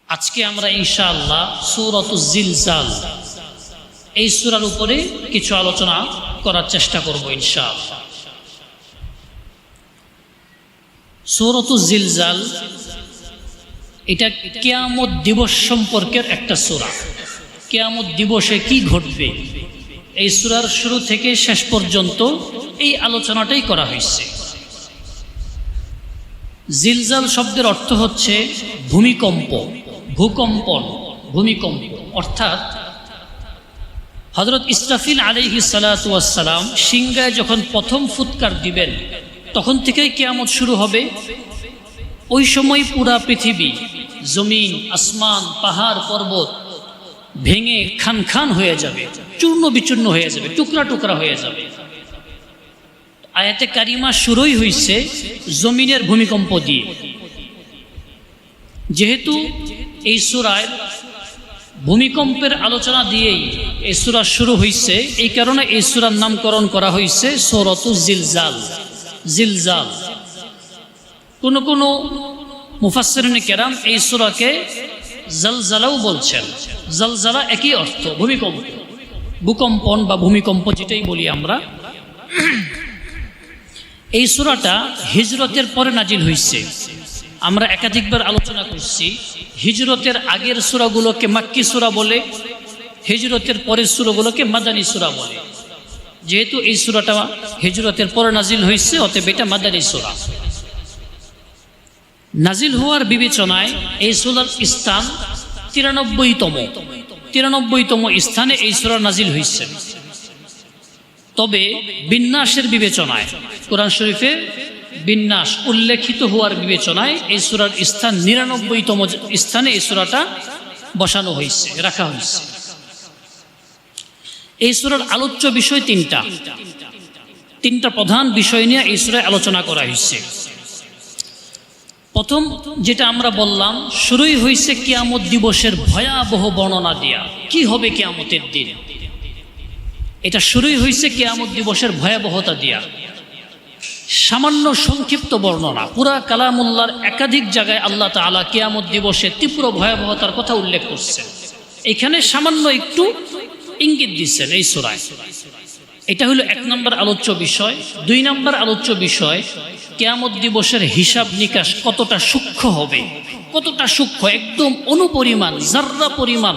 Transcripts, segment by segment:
আজকে আমরা ইনশাআল্লাহ সূরাতুজ জিলজাল এই সূরার উপরে কিছু আলোচনা করার চেষ্টা করব ইনশাআল্লাহ। সূরাতুজ জিলজাল এটা কিয়ামত দিবস সম্পর্কের একটা সূরা। কিয়ামত দিবসে কি ঘটবে এই সূরার শুরু থেকে শেষ পর্যন্ত এই আলোচনাটাই করা হয়েছে। জিলজাল শব্দের অর্থ হচ্ছে ভূমিকম্প, ভূকম্পন, ভূমিকম্প। অর্থাৎ হযরত ইসরাফিল আলাইহিস সালাতু ওয়াস সালাম সিংহায় যখন প্রথম ফুৎকার দিবেন তখন থেকেই কিয়ামত শুরু হবে। ওই সময় পুরা পৃথিবী, জমিন, আসমান, পাহাড়, পর্বত ভেঙে খান খান হয়ে যাবে, চূর্ণ বিচূর্ণ হয়ে যাবে, টুকরা টুকরা হয়ে যাবে। আয়াতে কারিমা শুরুই হয়েছে জমিনের ভূমিকম্প দিয়ে। যেহেতু এই সূরায় ভূমিকম্পের আলোচনা দিয়েই এই সূরা শুরু হয়েছে, এই কারণে এই সূরার নামকরণ করা হয়েছে সূরাতুজ জিলজাল। জিলজাল কোন কোন মুফাসসিরিনে কেরাম এই সূরাকে জালজালাও বলছেন। জালজালা একই অর্থ, ভূমিকম্প, ভূকম্পন বা ভূমিকম্প যেটাই বলি আমরা। এই সূরাটা হিজরতের পরে নাজিল হয়েছে। আমরা একাধিকবার আলোচনা করছি, হিজরতের আগের সূরাগুলোকে মাক্কি সূরা বলে, হিজরতের পরের সূরাগুলোকে মাদানী সূরা বলে। যেহেতু এই সূরাটা হিজরতের পরে নাজিল হয়েছে, অতএব এটা মাদানী সূরা। নাজিল হওয়ার বিবেচনায় এই সূরার স্থান 93তম স্থানে এই সূরা নাজিল হয়েছে। তবে বিন্যাসের বিবেচনায়, কোরআন শরীফে বিন্যাস উল্লেখিত হওয়ার বিবেচনায় এই সূরার স্থান 99তম স্থানে এই সূরাটা বসানো হয়েছে, রাখা হয়েছে। এই সূরার আলোচ্য বিষয় তিনটা প্রধান বিষয় নিয়ে এই সূরায় আলোচনা করা হয়েছে। প্রথম যেটা আমরা বললাম, শুরুই হয়েছে কিয়ামত দিবসের ভয়াবহ বর্ণনা দিয়া। কি হবে কিয়ামতের দিন, এটা শুরুই হয়েছে কিয়ামত দিবসের ভয়াবহতা দিয়া। সামান্য সংক্ষিপ্ত বর্ণনা, পুরা কালামুল্লাহর একাধিক জায়গায় আল্লাহ তাআলা কিয়ামত দিবসে তীব্র ভয়াবহতার কথা উল্লেখ করছেন। এখানে সামান্য একটু ইঙ্গিত দিচ্ছেন এই সূরায়। এটা হলো 1 নম্বর আলোচ্য বিষয়। 2 নম্বর আলোচ্য বিষয়, কিয়ামত দিবসের হিসাব নিকাশ কতটা সূক্ষ্ম হবে, কতটা সূক্ষ্ম, একদম অনুপরিমাণ, যাররা পরিমাণ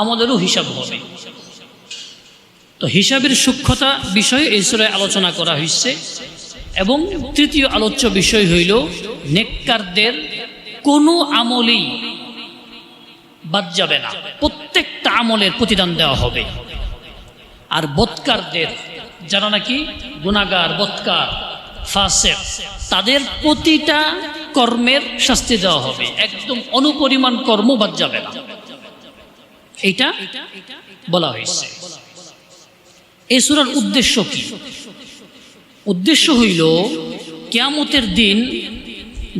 আমাদেরও হিসাব হবে। তো হিসাবের সূক্ষ্মতা বিষয়ে এই সূরায় আলোচনা করা হয়েছে। এবং তৃতীয় আলোচ্য বিষয় হইল নেককারদের কোনো আমলেই বাদ যাবে না, প্রত্যেকটা আমলের প্রতিদান দেওয়া হবে। আর বদকারদের, যারা নাকি গুনাহগার, বদকার, ফাসিক, তাদের প্রতিটা কর্মের শাস্তি দেওয়া হবে, একদম অনুপরিমাণ কর্ম বাদ যাবে না, এইটা বলা হয়েছে। এই সূরার উদ্দেশ্য কি? উদ্দেশ্য হইল কিয়ামতের দিন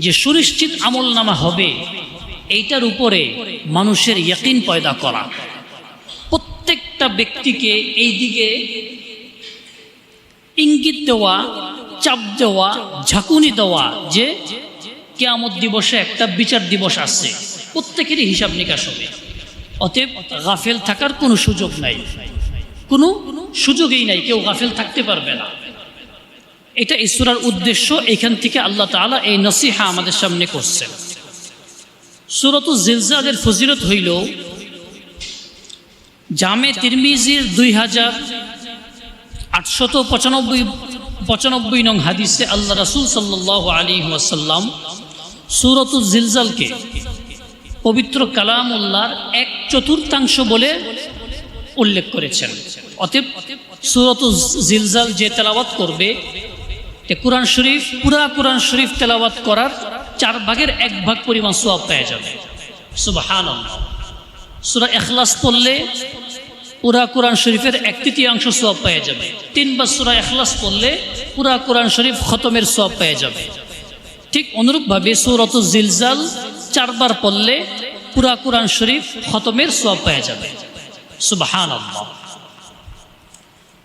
যে সুনিশ্চিত আমলনামা হবে এইটার উপরে মানুষের ইয়াকিন পয়দা করা, প্রত্যেকটা ব্যক্তিকে এই দিকে ইঙ্গিত দেওয়া, চাপ দেওয়া, ঝাঁকুনি দেওয়া যে কিয়ামত দিবসে একটা বিচার দিবস আছে, প্রত্যেকেরই হিসাব নিকাশ হবে। অতএব গাফেল থাকার কোনো সুযোগ নাই, কোনো সুযোগই নাই, কেউ গাফেল থাকতে পারবে না। এটা এই সূরার উদ্দেশ্য। এখান থেকে আল্লাহ তাআলা এই নসিহা আমাদের সামনে করছেন। সূরাতুজ জিলজালের ফজিলত হইল, জামে তিরমিজির 2895 নং হাদিসে আল্লাহ রাসূল সাল্লাল্লাহু আলাইহি ওয়াসাল্লাম সূরাতুজ জিলজালকে পবিত্র কালামুল্লাহর 1/4 বলে উল্লেখ করেছেন। অতএব সূরাতুজ জিলজাল যে তেলাওয়াত করবে, কোরআন শরীফ, পুরা কোরআন শরীফ তেলাওয়াত করার 4 ভাগের 1 ভাগ পরিমাণ সওয়াব পেয়ে যাবে। সুবহানাল্লাহ। সূরা ইখলাস পড়লে পুরা কোরআন শরীফের 1/3 সওয়াব পেয়ে যাবে। 3 বার সূরা ইখলাস পড়লে পুরা কোরআন শরীফ খতমের সওয়াব পেয়ে যাবে। ঠিক অনুরূপভাবে সূরাতুজ জিলজাল 4 বার পড়লে পুরা কোরআন শরীফ খতমের সওয়াব পেয়ে যাবে। সুবহানাল্লাহ।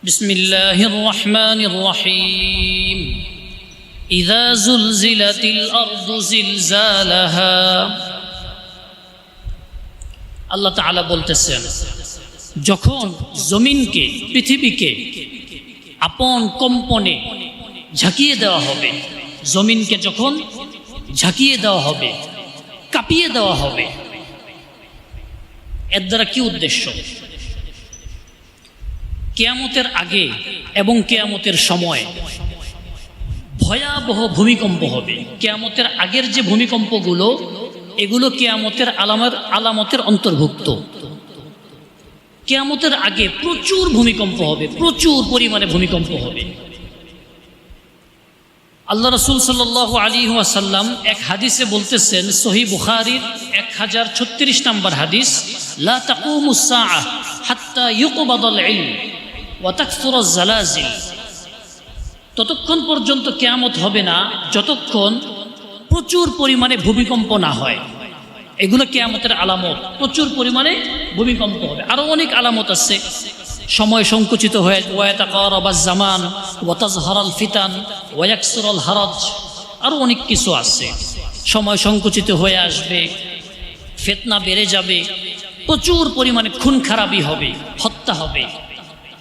বিসমিল্লাহির রহমানির রহিম। ইযা যুলজিলাতিল আরদু জিলজালাহা আল্লাহ তাআলা বলতেছেন, যখন জমিনকে, পৃথিবীকে আপন কম্পনে ঝাঁকিয়ে দেওয়া হবে, জমিনকে যখন ঝাঁকিয়ে দেওয়া হবে, কাঁপিয়ে দেওয়া হবে, এর দ্বারা কি উদ্দেশ্য? কিয়ামতের আগে এবং কিয়ামতের সময় ভয়াবহ ভূমিকম্প হবে। কিয়ামতের আগের যে ভূমিকম্পগুলো, এগুলো কিয়ামতের আলামতের অন্তর্ভুক্ত। কিয়ামতের আগে প্রচুর ভূমিকম্প হবে, প্রচুর পরিমাণে ভূমিকম্প হবে। আল্লাহ রাসূল সাল্লাল্লাহু আলাইহি ওয়াসাল্লাম এক হাদিসে বলতেছেন, সহিহ বুখারীর 1036 নম্বর হাদিস, লা তাকুমুস সাআহ হাত্তা ইউকবাদাল ইলম ওয়া তাকসুরাজ জালাজিল। ততক্ষণ পর্যন্ত কিয়ামত হবে না যতক্ষণ প্রচুর পরিমাণে ভূমিকম্প না হয়। এগুলো কিয়ামতের আলামত, প্রচুর পরিমাণে ভূমিকম্প হবে। আরও অনেক আলামত আছে, সময় সংকুচিত হয়ে ওয়াতাকারাবাজ জামান ওয়া তাজহারাল ফিতান ওয়া ইয়াকসুরাল হারাজ, আরও অনেক কিছু আছে। সময় সংকুচিত হয়ে আসবে, ফিতনা বেড়ে যাবে, প্রচুর পরিমাণে খুন খারাপি হবে, হত্যা হবে,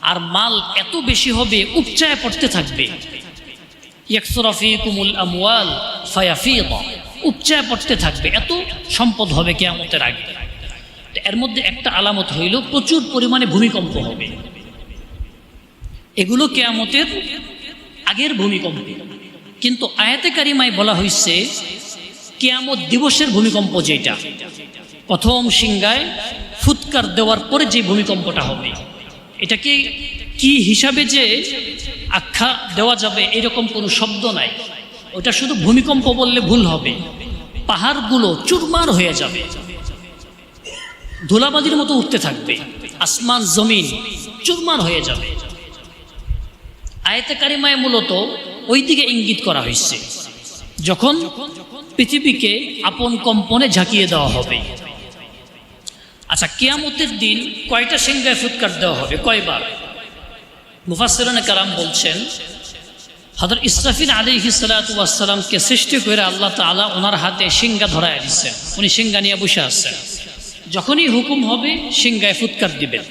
আর মাল এত বেশি হবে উপচায় পড়তে থাকবে। ইয়াকসুরা ফীকুমুল আমওয়াল ফায়াফীদা, উপচায় পড়তে থাকবে, এত সম্পদ হবে কিয়ামতের আগে। এর মধ্যে একটা আলামত হইল প্রচুর পরিমাণে ভূমিকম্প হবে। এগুলো কিয়ামতের আগের ভূমিকম্প, কিন্তু আয়াতে কারিমায় বলা হয়েছে কিয়ামত দিবসের ভূমিকম্প, যেটা প্রথম সিংহায় ফুৎকার দেওয়ার পরে যে ভূমিকম্পটা হবে। এটাকে কি হিসাবে যে আখ্যা দেওয়া যাবে এরকম কোনো শব্দ নাই, ওটা শুধু ভূমিকম্প বললে ভুল হবে। পাহাড়গুলো চুরমার হয়ে যাবে, ধুলাবালির মতো উঠতে থাকবে, আসমান জমিন চুরমার হয়ে যাবে। আয়াতে কারিমায় মূলত ওই দিকে ইঙ্গিত করা হয়েছে, যখন পৃথিবীকে আপন কম্পনে ঝাঁকিয়ে দেওয়া হবে। আচ্ছা, কিয়ামতের দিন কয়টা সিংহায় ফুৎকার দেওয়া হবে, কয়বার? মুফাসসিরিনে কেরাম বলছেন, হযরত ইসরাফিল আলাইহিস সালাতু ওয়াস সালামকে সৃষ্টি করে আল্লাহ তাআলা ওনার হাতে সিংহা ধরায় দিয়েছেন। উনি সিংহা নিয়ে বসে আছেন। যখনই হুকুম হবে সিংহায় ফুৎকার দিবেন।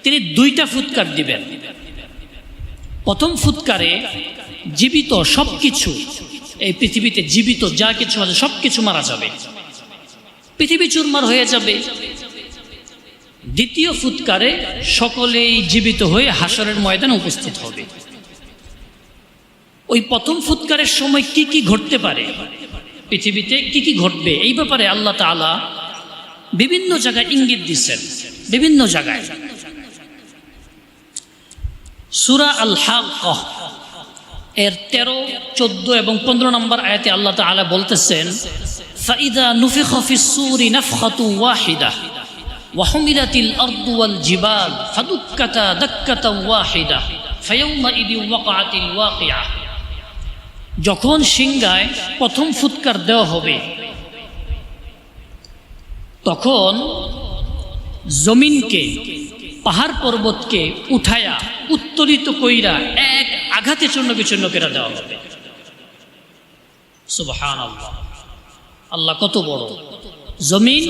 তিনি দুইটা ফুৎকার দিবেন। প্রথম ফুৎকারে জীবিত সব কিছু, এই পৃথিবীতে জীবিত যা কিছু আছে সব কিছু মারা যাবে, পৃথিবী চুরমার হয়ে যাবে। দ্বিতীয় ফুৎকারে সকলেই জীবিত হয়ে হাসরের ময়দানে উপস্থিত হবে। ওই প্রথম ফুৎকারের সময় কি কি ঘটতে পারে, পৃথিবীতে কি কি ঘটবে, এই ব্যাপারে আল্লাহ তাআলা বিভিন্ন জায়গায় ইঙ্গিত দিচ্ছেন, বিভিন্ন জায়গায়। সূরা আল হাক্কাহ এর 13, 14 এবং 15 নম্বর আয়াতে আল্লাহ তাআলা বলতেছেন, ফাইদা নুফিখা ফিস সূরি নাফখাতু ওয়াহিদা ওয়া হুমিলাতিল আরদু ওয়াল জিবাল ফাদুক্কাতা দাক্কাতা ওয়াহিদা ফায়াউমা ইদিন ওয়াকাআতিল ওয়াকিআ। যখন সিংহায় প্রথম ফুৎকার দেওয়া হবে, তখন জমিনকে, পাহাড় পর্বতকে উঠায়া উত্তোলিত কইরা এক আঘাতে চূর্ণ বিচূর্ণ করে দেওয়া হবে। সুবহানাল্লাহ, আল্লাহ কত বড়! জমিন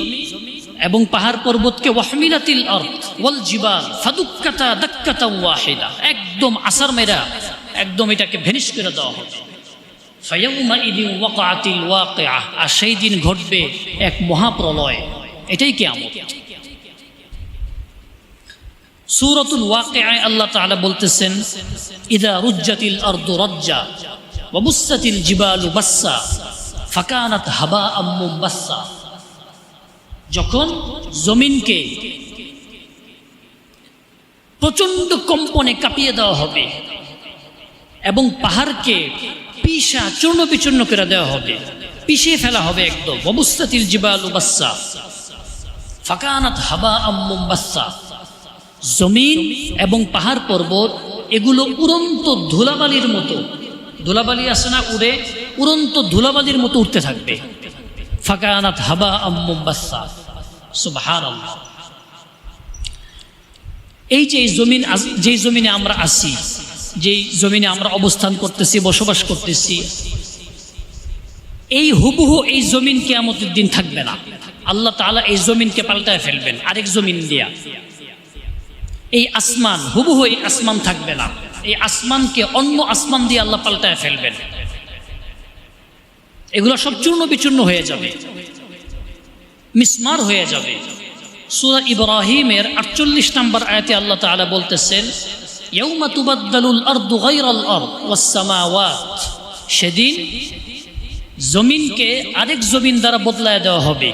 এবং পাহাড় পর্বতকে ওয়াহমিলাতিল আরদ ওয়াল জিবাল ফাদুক্কাতা দাক্কাতা ওয়াহিদা, একদম আসার মেরা একদম এটাকে ভেনিশ করে দেওয়া হবে। ফায়াউমা ইদিন ওয়াকাআতিল ওয়াকিআ, আর সেই দিন ঘটবে এক মহাপ্রলয়। এটাই কিয়ামত। সূরাতুল ওয়াকিআয় আল্লাহ তাআলা বলতেছেন, ইযা রুজ্জাতিল আরদু রাজ্জা ওয়া বুসাতিল জিবালু বাসসা ফাকানাত হাবাআম মুনবাসসা। যখন জমিনকে প্রচন্ড কম্পনে কাঁপিয়ে দেওয়া হবে এবং পাহাড়কে পিষা চূর্ণ বিচূর্ণ করে দেওয়া হবে, পিষিয়ে ফেলা হবে একদম। ওয়া বুসাতিল জিবালু বাসসা ফাকানাত হাবাআম মুনবাসসা। জমিন এবং পাহাড় পর্বত এগুলো উড়ন্ত ধুলাবালির মতো, ধুলাবালি আছে না উড়ে, উড়ন্ত ধুলাবালির মতো উঠতে থাকবে। ফাকানাত হাবাআম মুনবাসসা। সুবহানাল্লাহ। এই যে জমিন, যেই জমিনে আমরা আছি, যেই জমিনে আমরা অবস্থান করতেছি, বসবাস করতেছি, এই হুবহু এই জমিন কিয়ামতের দিন থাকবে না। আল্লাহ তাআলা এই জমিনকে পাল্টায় ফেলবেন আরেক জমিন দিয়া। এই আসমান হুবহু এই আসমান থাকবে না, এই আসমানকে অন্য আসমান দিয়ে আল্লাহ পাল্টায় ফেলবেন। এগুলো সব চূর্ণ বিচূর্ণ হয়ে যাবে, মিসমার হয়ে যাবে। সূরা ইব্রাহিমের 48 নম্বর আয়াতে আল্লাহ তাআলা বলতেছেন, ইয়াউমা তুবাদদালুল আরদু গায়রাল আরদ ওয়াস সামাওয়াত, সেদিন জমিনকে আরেক জমিন দ্বারা বদলায় দেওয়া হবে,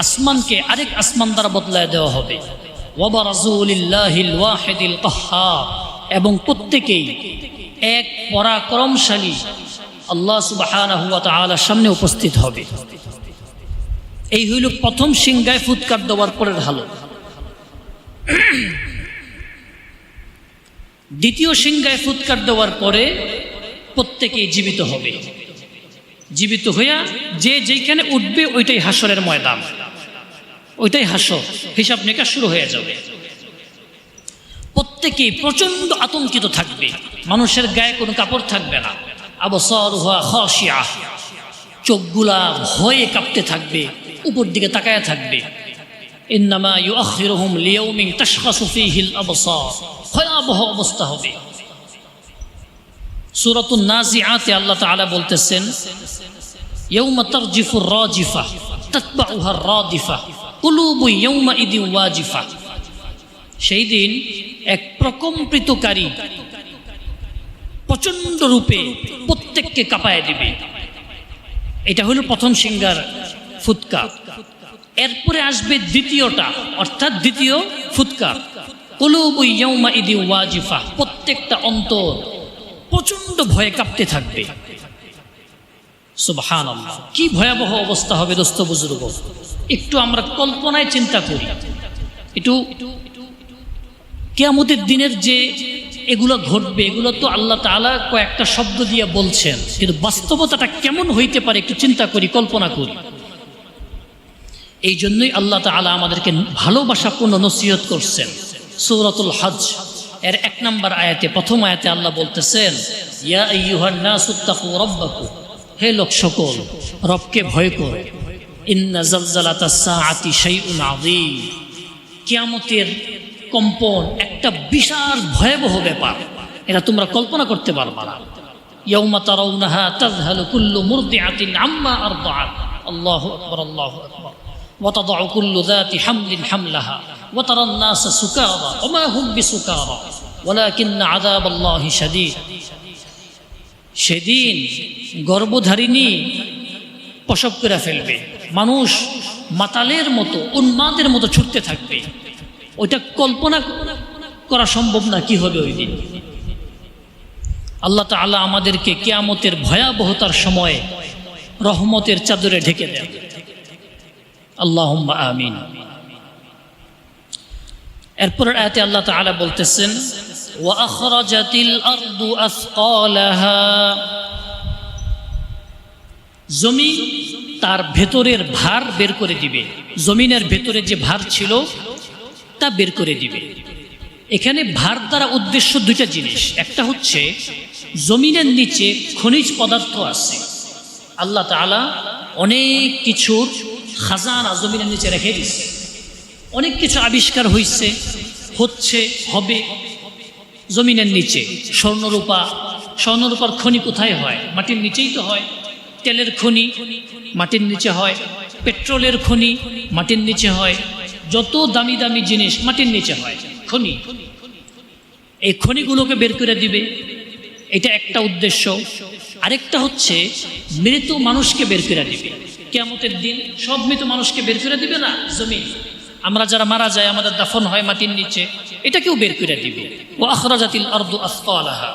আসমানকে আরেক আসমান দ্বারা বদলায় দেওয়া হবে। ওয়া বারাজু লিল্লাহিল ওয়াহিদিল কাহ্হার, এবং প্রত্যেকেই এক পরাক্রমশালী আল্লাহ সুবহানাহু ওয়া তাআলার সামনে উপস্থিত হবে। এই হইল প্রথম সিংহায় ফুৎকার দেওয়ার পরের হালত। দ্বিতীয় সিংহায় ফুৎকার দেওয়ার পরে প্রত্যেকেই জীবিত হবে। জীবিত হইয়া যে যেখানে উঠবে ওইটাই হাসরের ময়দান, ওইটাই হাসর, হিসাব নিকাশ শুরু হয়ে যাবে। প্রত্যেকেই প্রচন্ড আতঙ্কিত থাকবে, মানুষের গায়ে কোনো কাপড় থাকবে না। আবসারুহা খাশিআহ, চোখগুলা ভয়ে কাঁপতে থাকবে, উপর দিকে তাকায় থাকবে। ইন্নামা ইউআখিরুহুম লিয়াউমিন তাশখাসু ফীহিল আবসার, ভয়াবহ অবস্থা হবে। সূরাতুন নাজিআতে আল্লাহ তাআলা বলতেছেন, ইয়াউমা তারজিফুর রাজিফা তাতবাউহা রাদিফা কুলুবু ইয়াউমাইদিন ওয়াজিফা, সেই দিন এক প্রকম্পিতকারী প্রচন্ড রূপে প্রত্যেককে কাঁপায় দিবে। এটা হলো প্রথম সিংহার ফুৎকার। এরপরে আসবে দ্বিতীয়টা, অর্থাৎ দ্বিতীয় ফুৎকার, কুলুবু ইয়াউমাইদিন ওয়াজিফা, প্রত্যেকটা অন্তর প্রচন্ড ভয়ে কাঁপতে থাকবে। সুবহানাল্লাহ, কি ভয়াবহ অবস্থা হবে দোস্ত বুজুর্গ। একটু আমরা কল্পনায় চিন্তা করি, একটু কিয়ামতের দিনের যে এগুলো ঘটবে, এগুলো তো আল্লাহ তাআলা কয়েকটা শব্দ দিয়ে বলছেন, কিন্তু বাস্তবতাটা কেমন হইতে পারে একটু চিন্তা করি, কল্পনা করি। এই জন্যই আল্লাহ তাআলা আমাদেরকে ভালোবাসাপূর্ণ নসিহত করছেন। সূরাতুল হজ এর 1 নম্বর আয়াতে, প্রথম আয়াতে আল্লাহ বলতেছেন, ইয়া আইয়ুহান নাসুত্তাকু রাব্বাকুম, হে লোক সকল রবকে ভয় করো। ইন্না জালজালাতাস সাআতি শাইউন আযীম, কিয়ামতের কম্পন একটা বিশাল ভয়াবহ ব্যাপার, এটা তোমরা কল্পনা করতে পারবা না। ইয়াউমা তারাউনাহা তাযহালু কুল্লু মুরদিআতিন আম্মা আরদাআত, আল্লাহু আকবার আল্লাহু আকবার, ওয়া তাদাউ কুল্লু যাতি হামলিন হামলাহা ওয়া তারান নাসা সুকারা ওয়া মা হুম বিসুকারা ওয়ালাকিন্না আযাবাল্লাহি শাদীদ। সেদিন গর্ভধারিণী প্রসব করে ফেলবে, মানুষ মাতালের মতো উন্মাদের মতো ছুটতে থাকবে। ওইটা কল্পনা করা সম্ভব না কি হবে ওই দিন। আল্লাহ তাআলা আমাদেরকে কিয়ামতের ভয়াবহতার সময়ে রহমতের চাদরে ঢেকে দেন, আল্লাহুম্মা আমিন। এরপরের আয়াতে আল্লাহ তাআলা বলতেছেন, ওয়া আখরাজাতিল আরদু আসকালাহা, জমিন তার ভেতরের ভার বের করে দিবে। জমিনের ভেতরে যে ভার ছিল তা বের করে দিবে। এখানে ভার দ্বারা উদ্দেশ্য দুইটা জিনিস। একটা হচ্ছে জমিনের নিচে খনিজ পদার্থ আছে, আল্লাহ তাআলা অনেক কিছুর খাজানা জমিনের নিচে রেখে দিচ্ছে, অনেক কিছু আবিষ্কার হয়েছে, হচ্ছে, হবে জমিনের নিচে। স্বর্ণরূপার খনি কোথায় হয়? মাটির নিচেই তো হয়। তেলের খনি মাটির নিচে হয়, পেট্রোলের খনি মাটির নিচে হয়, যত দামি দামি জিনিস মাটির নিচে হয় খনি। এই খনিগুলোকে বের করে দিবে, এটা একটা উদ্দেশ্য। আরেকটা হচ্ছে মৃত মানুষকে বের করে দিবে। কিয়ামতের দিন সব মৃত মানুষকে বের করে দিবে না জমিন, আমরা যারা মারা যায় আমাদের দাফন হয় মাটির নিচে, এটাকেও বের করে দিবে। ওয়া আখরাজাতিল আরদু আসকালাহা,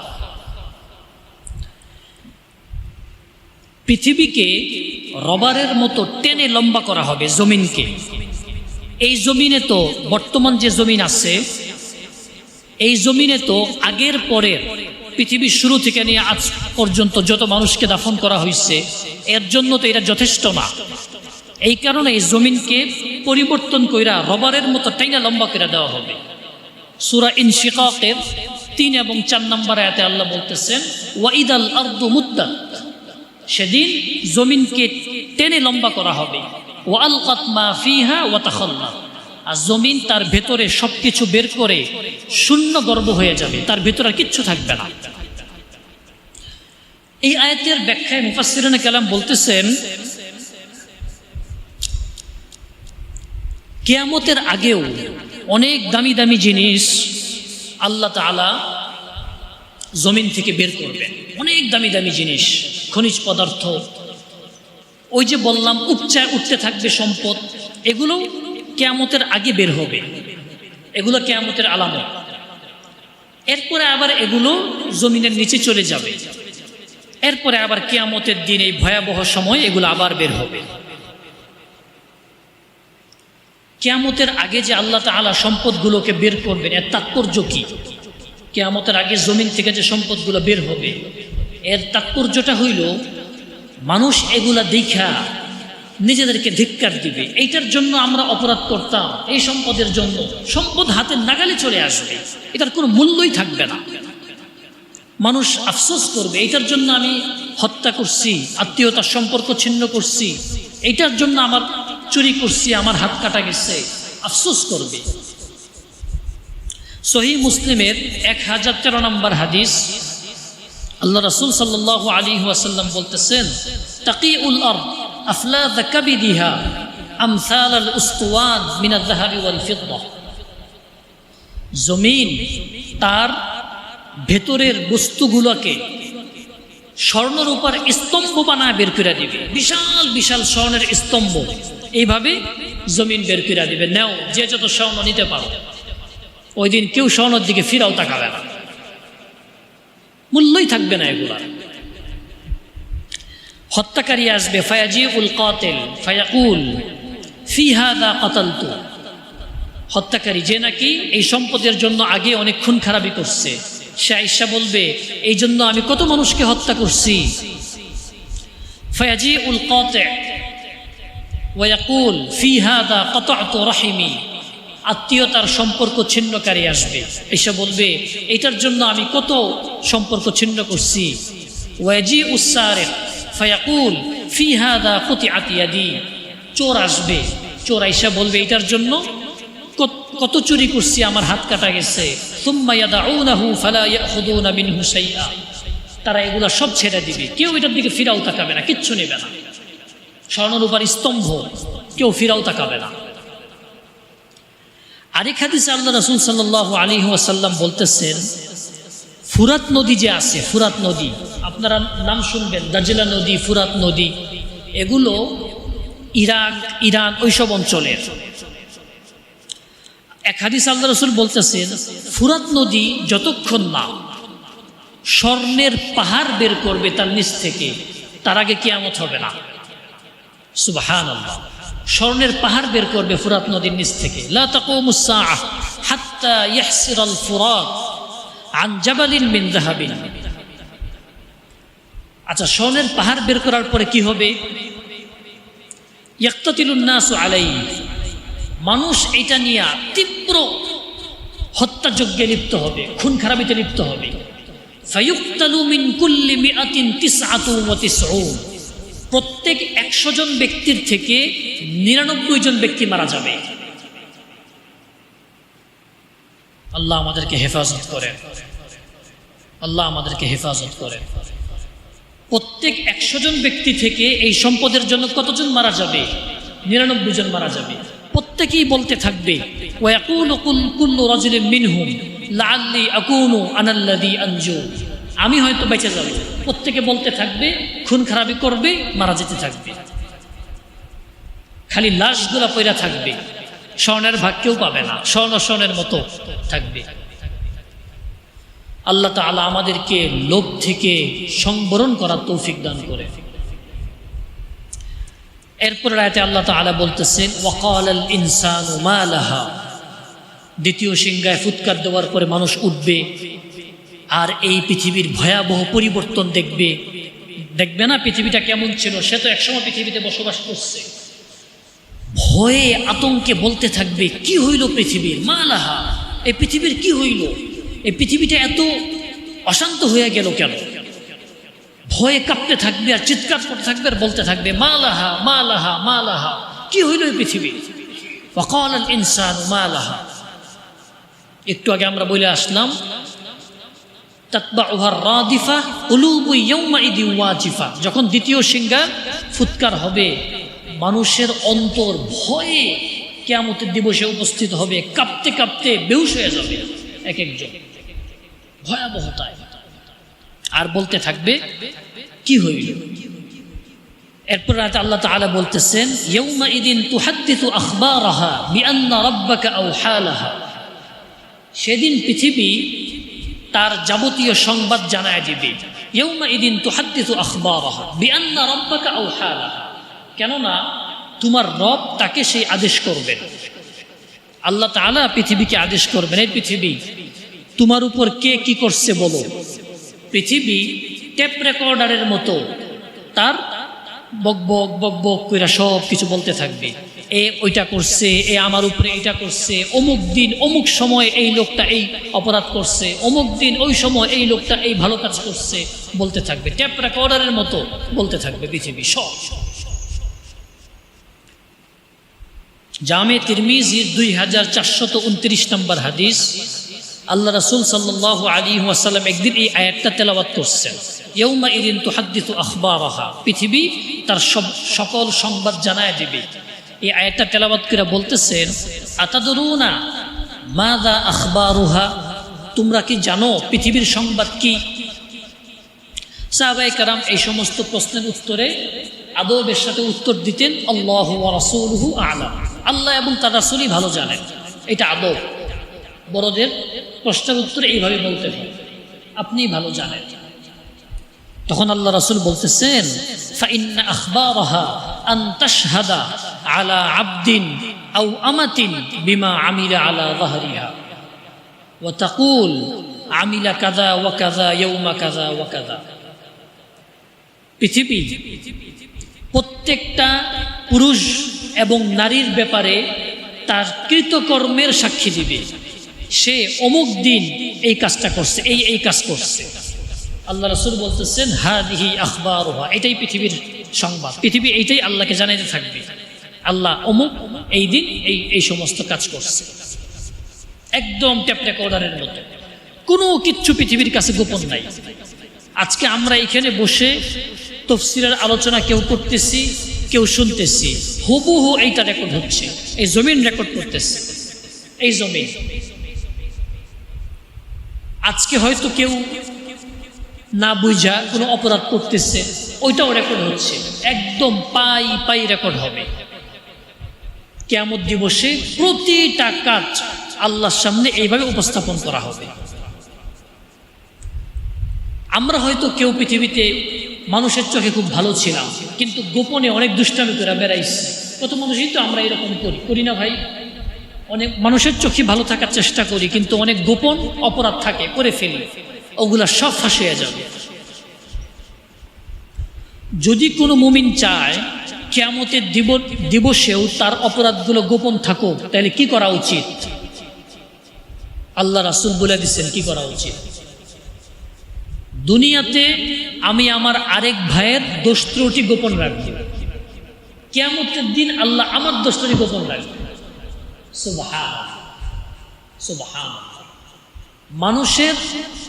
পৃথিবীকে রবারের মতো টেনে লম্বা করা হবে জমিনকে। এই জমিনে তো বর্তমান যে জমিন আছে, এই জমিনে তো আগের পরের পৃথিবীর শুরু থেকে নিয়ে আজ পর্যন্ত যত মানুষকে দাফন করা হয়েছে, এর জন্য তো এটা যথেষ্ট না। এই কারণে এই জমিনকে পরিবর্তন কইরা রবারের মতো টাইনা লম্বা করে দেওয়া হবে। সূরা ইনশিকাকের 3 এবং 4 নম্বর আয়াতে আল্লাহ বলতেছেন, ওয়াইদাল আরদু মুদ্দাত, সেদিন জমিনকে টেনে লম্বা করা হবে। ওয়ালকাত মা ফিহা ওয়া তাখাল্লাত, আর জমিন তার ভেতরে সবকিছু বের করে শূন্য গর্ভ হয়ে যাবে, তার ভেতরে আর কিচ্ছু থাকবে না। এই আয়াতের ব্যাখ্যায় মুফাসসিরিনে কেরাম বলতেছেন, কিয়ামতের আগেও অনেক দামি দামি জিনিস আল্লাহ তাআলা জমিন থেকে বের করবেন, অনেক দামি দামি জিনিস, খনিজ পদার্থ, ওই যে বললাম উপচায় উঠতে থাকবে সম্পদ, এগুলো কিয়ামতের আগে বের হবে, এগুলো কিয়ামতের আলামত। এরপরে আবার এগুলো জমিনের নিচে চলে যাবে, এরপরে আবার কিয়ামতের দিন এই ভয়াবহ সময় এগুলো আবার বের হবে। কিয়ামতের আগে যে আল্লাহ তাআলা সম্পদগুলোকে বের করবেন, এর তাৎপর্য কি? কিয়ামতের আগে জমিন থেকে যে সম্পদগুলো বের হবে, এর তাৎপর্যটা হইল মানুষ এগুলা দেখা নিজেদেরকে ধিক্কার দিবে। এইটার জন্য আমরা অপরাধ করতাম, এই সম্পদের জন্য সম্পদ হাতের নাগালে চলে আসবে, এটার কোনো মূল্যই থাকবে না। মানুষ আফসোস করবে, এইটার জন্য আমি হত্যা করছি, আত্মীয়তার সম্পর্ক ছিন্ন করছি, এইটার জন্য আমার চুরি করছি, আমার হাত কাটা গেছে, আফসোস করবে। সহিহ মুসলিমের 1013 নম্বর হাদিস, আল্লাহ রাসূল সাল্লাল্লাহু আলাইহি ওয়াসাল্লাম বলতেছেন, তাকিউল আরদ আফলাদ কাবিদিহা আমসাল আল উসতুওয়ান মিন আয-যাহাবি ওয়াল ফিদ্দা, জমিন তার ভেতরের বস্তুগুলোকে স্বর্ণরূপার স্তম্ভ বানায় বের করে দিবে, বিশাল বিশাল স্বর্ণের স্তম্ভ, এইভাবে জমিন বের করে দিবে, নাও যে যত স্বর্ণ নিতে পারো। ওই দিন কেউ স্বর্ণের দিকে ফিরাও তাকাবে না, মূল্যই থাকবে না এগুলা। হত্যাকারী আসবে, ফায়াজিউল কাতিল ফায়াকুল ফি হাযা কাতালতু, হত্যাকারী যে নাকি এই সম্পদের জন্য আগে অনেক খুন খারাপি করছে, সে আয়েশা বলবে এই জন্য আমি কত মানুষকে হত্যা করছি। ফায়াজিউল কাতি ওয়া ইয়াকুল ফি হাযা কাতাতু রাহিমি, আত্মীয়তার সম্পর্ক ছিন্নকারী আসবে, এসে বলবে এটার জন্য আমি কত সম্পর্ক ছিন্ন করছি। ওয়াজিউস সারিক ফায়াকুল ফি হাযা কুতিআত ইয়াদি, চোর আসবে, চোর আইসা বলবে এটার জন্য কত চুরি করছি, আমার হাত কাটা গেছে। সুম্মা ইয়াদাউনাহু ফালা ইয়াখুদুনা মিনহু শাইআ, তারা এগুলা সব ছেড়ে দিবে, কেউ এটার দিকে ফিরাও তাকাবে না, কিচ্ছু নেবে না। স্বর্ণরূপার স্তম্ভ, কেউ ফিরাও তাকাবে না। আরেক হাদিসে আল্লাহ রাসূল সাল্লাল্লাহু আলাইহি ওয়াসাল্লাম বলতেছেন, ফুরাত নদী যে আছে, ফুরাত নদী আপনারা নাম শুনবেন, দাজলা নদী, ফুরাত নদী, এগুলো ইরাক, ইরান ওইসব অঞ্চলের। এক হাদিস আল্লাহ রাসূল বলতেছেন, ফুরাত নদী যতক্ষণ না স্বর্ণের পাহাড় বের করবে তার নিচ থেকে, তার আগে কিয়ামত হবে না। সুবহানাল্লাহ, স্বর্ণের পাহাড় বের করবে ফুরাত নদীর নিচ থেকে। লা তাকুমুস সাআহ হাত্তা ইয়াহসিরাল ফুরাত আন জাবালিন মিন যাহাবিন। আচ্ছা, স্বর্ণের পাহাড় বের করার পরে কি হবে? ইয়াক্তাতিলুন নাসু আলাইহি, মানুষ এটা নিয়ে তীব্র হত্যাযজ্ঞে লিপ্ত হবে, খুন খারাপিতে লিপ্ত হবে। ফায়ুক্তালু মিন কুল্লি মিআতিন তিসআতু ওয়া তিসউন, প্রত্যেক 100 জন ব্যক্তির থেকে 99 জন ব্যক্তি মারা যাবে। আল্লাহ আমাদেরকে হেফাজত করেন, আল্লাহ আমাদেরকে হেফাজত করেন। প্রত্যেক 100 জন ব্যক্তি থেকে এই সম্পদের জন্য কতজন মারা যাবে? 99 জন মারা যাবে। প্রত্যেকেই বলতে থাকবে, ওয়ায়াকুলু কুল্লু রাজুলিন মিনহুম লাআল্লি আকুনু আনাল্লাযী আনজু, আমি হয়তো বেঁচে যাব। প্রত্যেকে বলতে থাকবে, খুন খারাপি করবে, মারা যেতে থাকবে, খালি লাশগুলা পয়রা থাকবে, স্বর্ণের ভাগ কেউ পাবে না, স্বর্ণের মতো থাকবে। আল্লাহ তাআলা আমাদেরকে লোভ থেকে সংবরণ করার তৌফিক দান করে। এরপর আয়াতে আল্লাহ তাআলা বলতেছেন, ওয়াকালাল ইনসানু মা লাহা, দ্বিতীয় সিংহায় ফুৎকার দেওয়ার পরে মানুষ উঠবে আর এই পৃথিবীর ভয়াবহ পরিবর্তন দেখবে। দেখবে না পৃথিবীটা কেমন ছিল, সে তো একসময় পৃথিবীতে বসবাস করছে। ভয়ে আতঙ্কে বলতে থাকবে, কি হইল পৃথিবীর, মা লাহা, এই পৃথিবীর কি হইল, এই পৃথিবীটা এত অশান্ত হয়ে গেল কেন? ভয়ে কাঁপতে থাকবে আর চিৎকার করতে থাকবে আর বলতে থাকবে, মা লাহা মা লাহা মা লাহা, কি হইল এই পৃথিবী? ওয়াকাল আল ইনসানু মা লাহা, একটু আগে আমরা বলে আসলাম তাতবাউহা রাদিফা কুলুবু ইয়াউমাইদিন ওয়াজিফা, যখন দ্বিতীয় সিংহা ফুৎকার হবে মানুষের অন্তর ভয়ে কিয়ামতের দিবসে উপস্থিত হবে, কাঁপতে কাঁপতে বেহুশ হয়ে যাবে এক একজন, ভয়াবহতায়। আর বলতে থাকবে কি হইল। এরপর রাতে আল্লাহ তাআলা বলতেছেন ইয়াউমাইদিন তুহাদ্দিসু আখবারাহা বিআন্না রাব্বাকা আওহা লাহা, সেদিন পৃথিবী তার যাবতীয় সংবাদ জানায় দিবে। ইয়াউমাইদিন তুহাদ্দিসু আখবারাহা বিআন্না রাব্বাকা আওহা লাহা, কেননা তোমার রব তাকে সেই আদেশ করবেন। আল্লাহ তাআলা পৃথিবীকে আদেশ করবেন, এই পৃথিবী তোমার উপর কে কি করছে বলো। পৃথিবী টেপ রেকর্ডারের মতো তার বক বক বক বক কইরা সব কিছু বলতে থাকবে, এ ওইটা করছে, এ আমার উপরে এটা করছে, অমুক দিন অমুক সময় এই লোকটা এই অপরাধ করছে, অমুক দিন ওই সময় এই লোকটা এই ভালো কাজ করছে, বলতে থাকবে টেপ রেকর্ডারের মতো বলতে থাকবে পৃথিবী সব। জামে তিরমিজির 2429 নম্বর হাদিস, আল্লাহ রাসূল সাল্লাল্লাহু আলাইহি ওয়াসাল্লাম একদিন এই আয়াতটা তেলাওয়াত করছেন, ইয়াউমাইদিন তুহাদ্দিসু আখবারাহা, পৃথিবী তার সকল সংবাদ জানায় দিবে। এই আয়াতটা তেলাওয়াত করে বলতেছেন আতাদরুনা মাযা আখবারুহা, তোমরা কি জানো পৃথিবীর সংবাদ কি? সাহাবায়ে কেরাম এই সমস্ত প্রশ্নের উত্তরে আদবের সাথে উত্তর দিতেন আল্লাহু ওয়া রাসূলুহু আ'লাম, আল্লাহ এবং তার রাসূলই ভালো জানেন। এটা আদব, বড়দের প্রশ্নের উত্তরে এইভাবে বলতে হয়, আপনি ভালো জানেন। তখন আল্লাহ রাসূল বলতেছেন ফাইন্না আখবারাহা আন তাশহাদা আলা আবদিন আও আমাতিন বিমা আমিলা আলা যাহরিহা ওয়া তাকুল আমিলা কাযা ওয়া কাযা ইয়াউমা কাযা ওয়া কাযা। পৃথিবী প্রত্যেকটা পুরুষ এবং নারীর ব্যাপারে তার কৃতকর্মের সাক্ষী দিবে, সে অমুক দিন এই কাজটা করছে, এই কাজ করছে। আল্লাহ রাসূল বলতেছেন হাদিহি আখবারুহা, এটাই পৃথিবীর সংবাদ, পৃথিবী এইটাই আল্লাহকে জানাইতে থাকবে, আল্লাহ অমুক এই দিন এই সমস্ত কাজ করছে, একদম টেপ রেকর্ডারের মতো, কোনো কিচ্ছু পৃথিবীর কাছে গোপন নাই। আজকে আমরা এখানে বসে তাফসীরের আলোচনা কেউ করতেছি, কেউ শুনতেছি, হুবহু এইটা রেকর্ড হচ্ছে, এই জমিন রেকর্ড করতেছে, এই জমিন। আজকে হয়তো কেউ না বুঝা কোনো অপরাধ করতেছে, ওইটাও রেকর্ড হচ্ছে, একদম পাই পাই রেকর্ড হবে। কিয়ামত দিবসে প্রতিটা কাজ আল্লাহর সামনে এইভাবে উপস্থাপন করা হবে। আমরা হয়তো কেউ পৃথিবীতে মানুষের চোখে খুব ভালো ছিলাম, কিন্তু গোপনে অনেক দুষ্টামি করে বেড়াইছি। কত মানুষই তো আমরা এরকম করি না ভাই? অনেক মানুষের চোখে ভালো থাকার চেষ্টা করি, কিন্তু অনেক গোপন অপরাধ থাকে, করে ফেলি, ওগুলা সব ফাঁস হয়ে যাবে। যদি কোনো মুমিন চায় কিয়ামতের দিবসেও তার অপরাধগুলো গোপন থাকুক, তাহলে কি করা উচিত? আল্লাহ রাসূল বলে দিচ্ছেন কি করা উচিত। দুনিয়াতে আমি আমার আরেক ভাইয়ের দোষ ত্রুটি গোপন রাখবো, কিয়ামতের দিন আল্লাহ আমার দোষ ত্রুটি গোপন রাখবে। সুবহানাল্লাহ, সুবহানাল্লাহ। মানুষের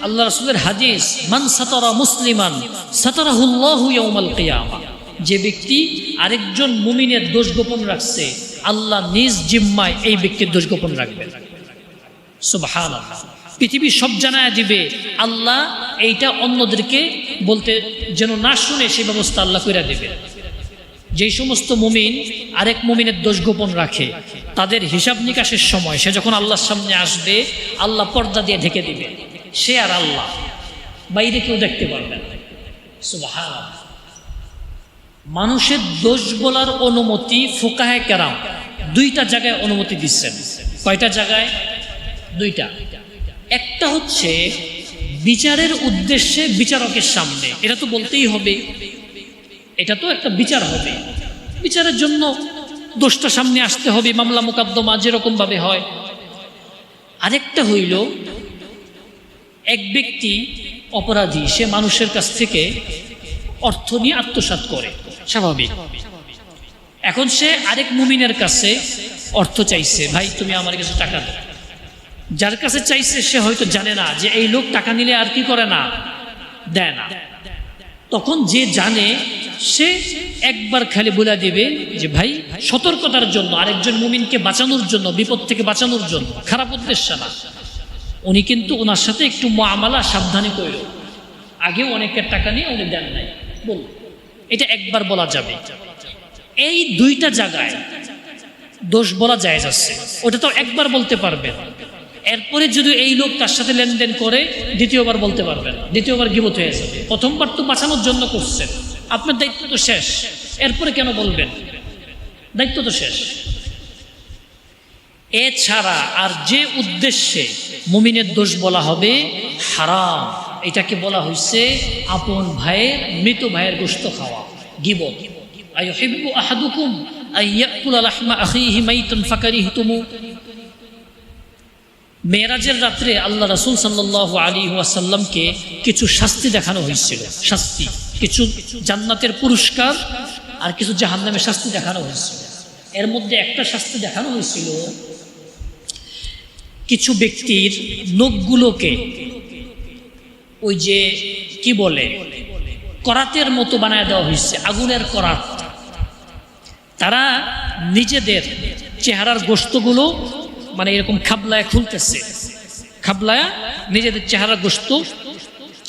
আল্লাহ রাসূলের হাদিস, মান সাতারা মুসলিমান সাতারাহুল্লাহু ইয়াউমাল কিয়ামা, যে ব্যক্তি আরেকজন মুমিনের দোষ গোপন রাখছে, আল্লাহ নিজ জিম্মায় এই ব্যক্তির দোষ গোপন রাখবেন। সুবহানাল্লাহ। পৃথিবী সব জানায় দিবে, আল্লাহ এইটা অন্যদেরকে বলতে যেন না শুনে সেই ব্যবস্থা আল্লাহ করে দেবে। যেই সমস্ত মুমিন আরেক মুমিনের দোষ গোপন রাখে, তাদের হিসাব নিকাশের সময় সে যখন আল্লাহর সামনে আসবে, আল্লাহ পর্দা দিয়ে ঢেকে দিবে, সে আর আল্লাহ, বাইরে কেউ দেখতে পারবে না। সুবহানাল্লাহ। মানুষের দোষ বলার অনুমতি ফুকাহে কেরাম দুইটা জায়গায় অনুমতি দিচ্ছেন। কয়টা জায়গায়? দুইটা। একটা হচ্ছে বিচারের উদ্দেশ্যে বিচারকের সামনে, এটা তো বলতেই হবে, এটা তো একটা বিচার হবে, বিচারের জন্য দোষটা সামনে আসতে হবে, মামলা মোকদ্দমা যেরকম ভাবে হয়। আরেকটা হইল এক ব্যক্তি অপরাধী, সে মানুষের কাছ থেকে অর্থ নিয়ে আত্মসাৎ করে, স্বাভাবিক। এখন সে আরেক মুমিনের কাছে অর্থ চাইছে, ভাই তুমি আমার কাছে টাকা দাও। যার কাছে চাইছে সে হয়তো জানে না যে এই লোক টাকা নিলে আর কি করে না, দেয় না। তখন যে জানে সে একবার খালি বলে দিবে যে ভাই সতর্কতার জন্য, আরেকজন মুমিনকে বাঁচানোর জন্য, বিপদ থেকে বাঁচানোর জন্য, খারাপ উদ্দেশ্য না। উনি কিন্তু ওনার সাথে একটু মুআমালা সাবধানে করল, আগেও অনেকের টাকা নিয়ে উনি দেন নাই বল, এটা একবার বলা যাবে। এই দুইটা জায়গায় দোষ বলা যায় যাচ্ছে, ওটা তো একবার বলতে পারবেন। এরপরে যদি এই লোক তার সাথে লেনদেন করে দ্বিতীয়বার বলতে পারবেন, দ্বিতীয়বার গীবত হয়ে যাবে। প্রথমবার তো বাঁচানোর জন্য করছেন, আপনার দায়িত্ব তো শেষ, এরপরে কেন বলবেন? দায়িত্ব তো শেষ। এছাড়া আর যে উদ্দেশ্যে মুমিনের দোষ বলা হবে হারাম, এটাকে বলা হয়েছে আপন ভাইয়ের, মৃত ভাইয়ের গোশত খাওয়া, গীবত। আইয়ুহিব্বু আহাদুকুম আইয়াকুলা লাহমা আখিহি মাইতান ফাকারিহতুমু। মেরাজের রাত্রে আল্লাহ রাসূল সাল্লাল্লাহু আলাইহি ওয়াসাল্লামকে কিছু শাস্তি দেখানো হয়েছিল, শাস্তি, কিছু জান্নাতের পুরস্কার আর কিছু জাহান্নামের শাস্তি দেখানো হয়েছিল। এর মধ্যে একটা শাস্তি দেখানো হয়েছিল, কিছু ব্যক্তির নখগুলোকে ওই যে কি বলে করাতের মতো বানায় দেওয়া হয়েছে, আগুনের করাত। তারা নিজেদের চেহারার গোশতগুলো মানে এরকম খাবলায় খুলতেছে, খাবলায় নিজেদের চেহারার গোশত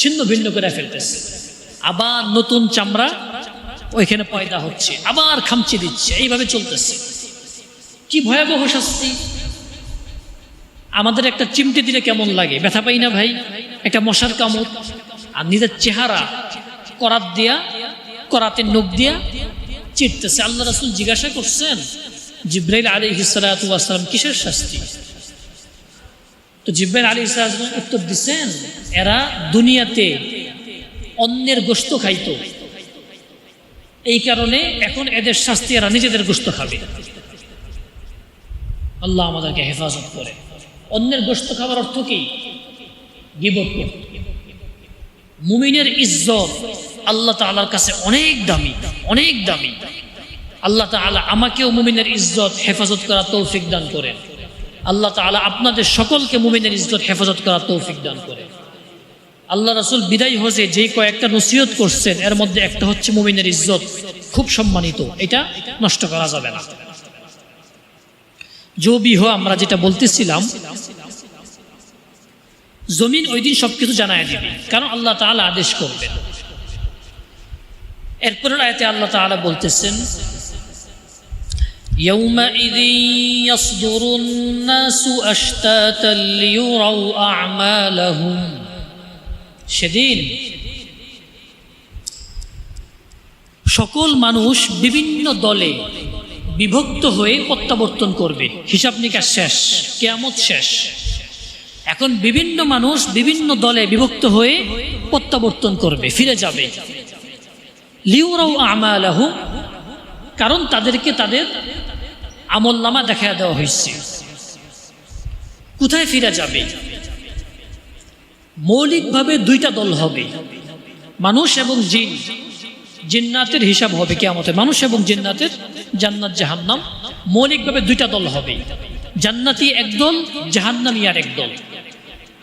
ছিন্ন ভিন্ন করে ফেলতেছে, আবার নতুন চামড়া ওইখানে পয়দা হচ্ছে, আবার খামচি দিচ্ছে, এইভাবে চলতেছে। কি ভয়াবহ শাস্তি! আমাদের একটা চিমটি দিলে কেমন লাগে, ব্যথা পাই না ভাই? একটা মশার কামড়, আর নিজের চেহারা করাত দিয়া, করাতের নখ দিয়া চিরতেছে। আল্লাহ রাসূল জিজ্ঞাসা করছেন জিবরাইল আলাইহিস সালাতু ওয়াস সালাম কিসের শাস্তি? তো জিবরাইল আলাইহিস সালাম উত্তর দিচ্ছেন, এরা দুনিয়াতে অন্যের গোশত খাইতো, এই কারণে এখন এদের শাস্তি, এরা নিজেদের গোশত খাবে। আল্লাহ আমাদেরকে হেফাজত করে। অন্যের গোশত খাবার অর্থ কি? গীবত। মুমিনের ইজ্জত আল্লাহ তাআলার কাছে অনেক দামি, অনেক দামি। আল্লাহ তাআলা আমাকেও মুমিনের ইজ্জত হেফাজত করার তৌফিক দান করেন। আল্লাহ তাআলা আপনাদের সকলকে মুমিনের ইজ্জত হেফাজত করার তৌফিক দান করেন। আল্লাহ রাসূল বিদায় হজে যেই কয়েকটা নসিহত করছেন, এর মধ্যে একটা হচ্ছে মুমিনের ইজ্জত খুব সম্মানিত, এটা নষ্ট করা যাবে না। জবিহ আমরা যেটা বলতেছিলাম, জমিন ওই দিন সবকিছু জানায় দিবে, কারণ আল্লাহ তাআলা আদেশ করবেন। এরপরের আয়াতে আল্লাহ তাআলা বলতেছেন, ইয়াউমাইযিন ইয়াসদুরুন নাসু আশতাতান লিয়ুরাউ আ'মালাহুম। সেদিন সকল মানুষ বিভিন্ন দলে বিভক্ত হয়ে প্রত্যাবর্তন করবে, হিসাব নিকাশ শেষ, কিয়ামত শেষ। এখন বিভিন্ন মানুষ বিভিন্ন দলে বিভক্ত হয়ে প্রত্যাবর্তন করবে, ফিরে যাবে। লিউরাউ আমালাহুম, কারণ তাদেরকে তাদের আমলনামা দেখা দেওয়া হয়েছে। কোথায় ফিরে যাবে? মৌলিকভাবে দুইটা দল হবে, মানুষ এবং জিন। জিন্নাতের হিসাব হবে কিয়ামতে, মানুষ এবং জিন্নাতের, জান্নাত জাহান্নাম। মৌলিকভাবে দুইটা দল হবে, জান্নাতি একদল, জাহান্নামী আর একদল।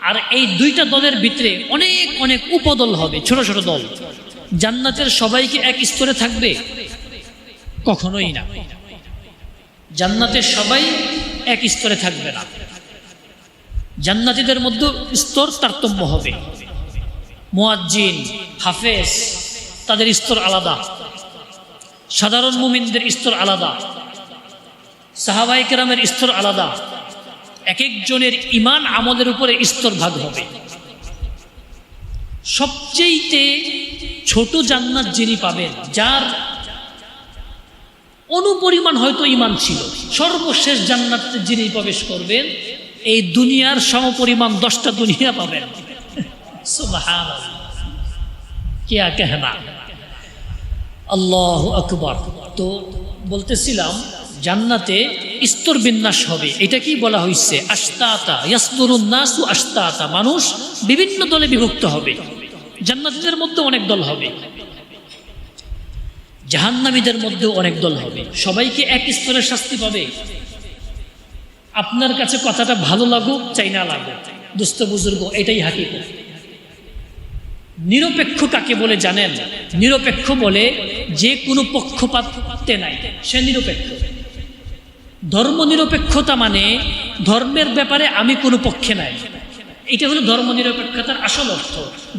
আর এই দুইটা দলের ভিতরে অনেক অনেক উপদল হবে, ছোট ছোট দল। জান্নাতের সবাইকে এক স্তরে থাকবে? কখনোই না। জান্নাতের সবাই এক স্তরে থাকবে না। জান্নাতীদের মধ্যে স্তর তারতম্য হবে। মুয়াজ্জিন, হাফেজ, তাদের স্তর আলাদা, সাধারণ মুমিনদের স্তর আলাদা, সাহাবায়ে কেরামের স্তর আলাদা। এক একজনের ঈমান আমলের উপরে স্তর ভাগ হবে। সবচেয়ে ছোট জান্নাত যিনি পাবেন, যার অনুপরিমাণ হয়তো ঈমান ছিল, সর্বশেষ জান্নাতে যিনি প্রবেশ করবেন, এই দুনিয়ার সমপরিমাণ 10টা দুনিয়া পাবেন। সুবহানাল্লাহ, কিয়া कहना, আল্লাহু আকবার। তো বলতেছিলাম জান্নাতে স্তর বিন্যাস হবে, এটা কি বলা হয়েছে? আশতাতা ইয়াসদুরুন নাসু আশতাতা, মানুষ বিভিন্ন দলে বিভক্ত হবে। জান্নাতীদের মধ্যে অনেক দল হবে। জাহান্নামীদের মধ্যেও অনেক দল হবে। সবাইকে এক স্তরের শাস্তি পাবে? আপনার কাছে কথাটা ভালো লাগুক চাই না লাগুক, দুস্থ বুজুর্গ, এটাই হাকিকত। নিরপেক্ষ কাকে বলে জানেন? নিরপেক্ষ বলে যে কোনো পক্ষপাতে নাই, সে নিরপেক্ষ। ধর্ম নিরপেক্ষতা মানে ধর্মের ব্যাপারে আমি কোনো পক্ষে নাই, এটা হলো ধর্ম নিরপেক্ষতার আসল অর্থ।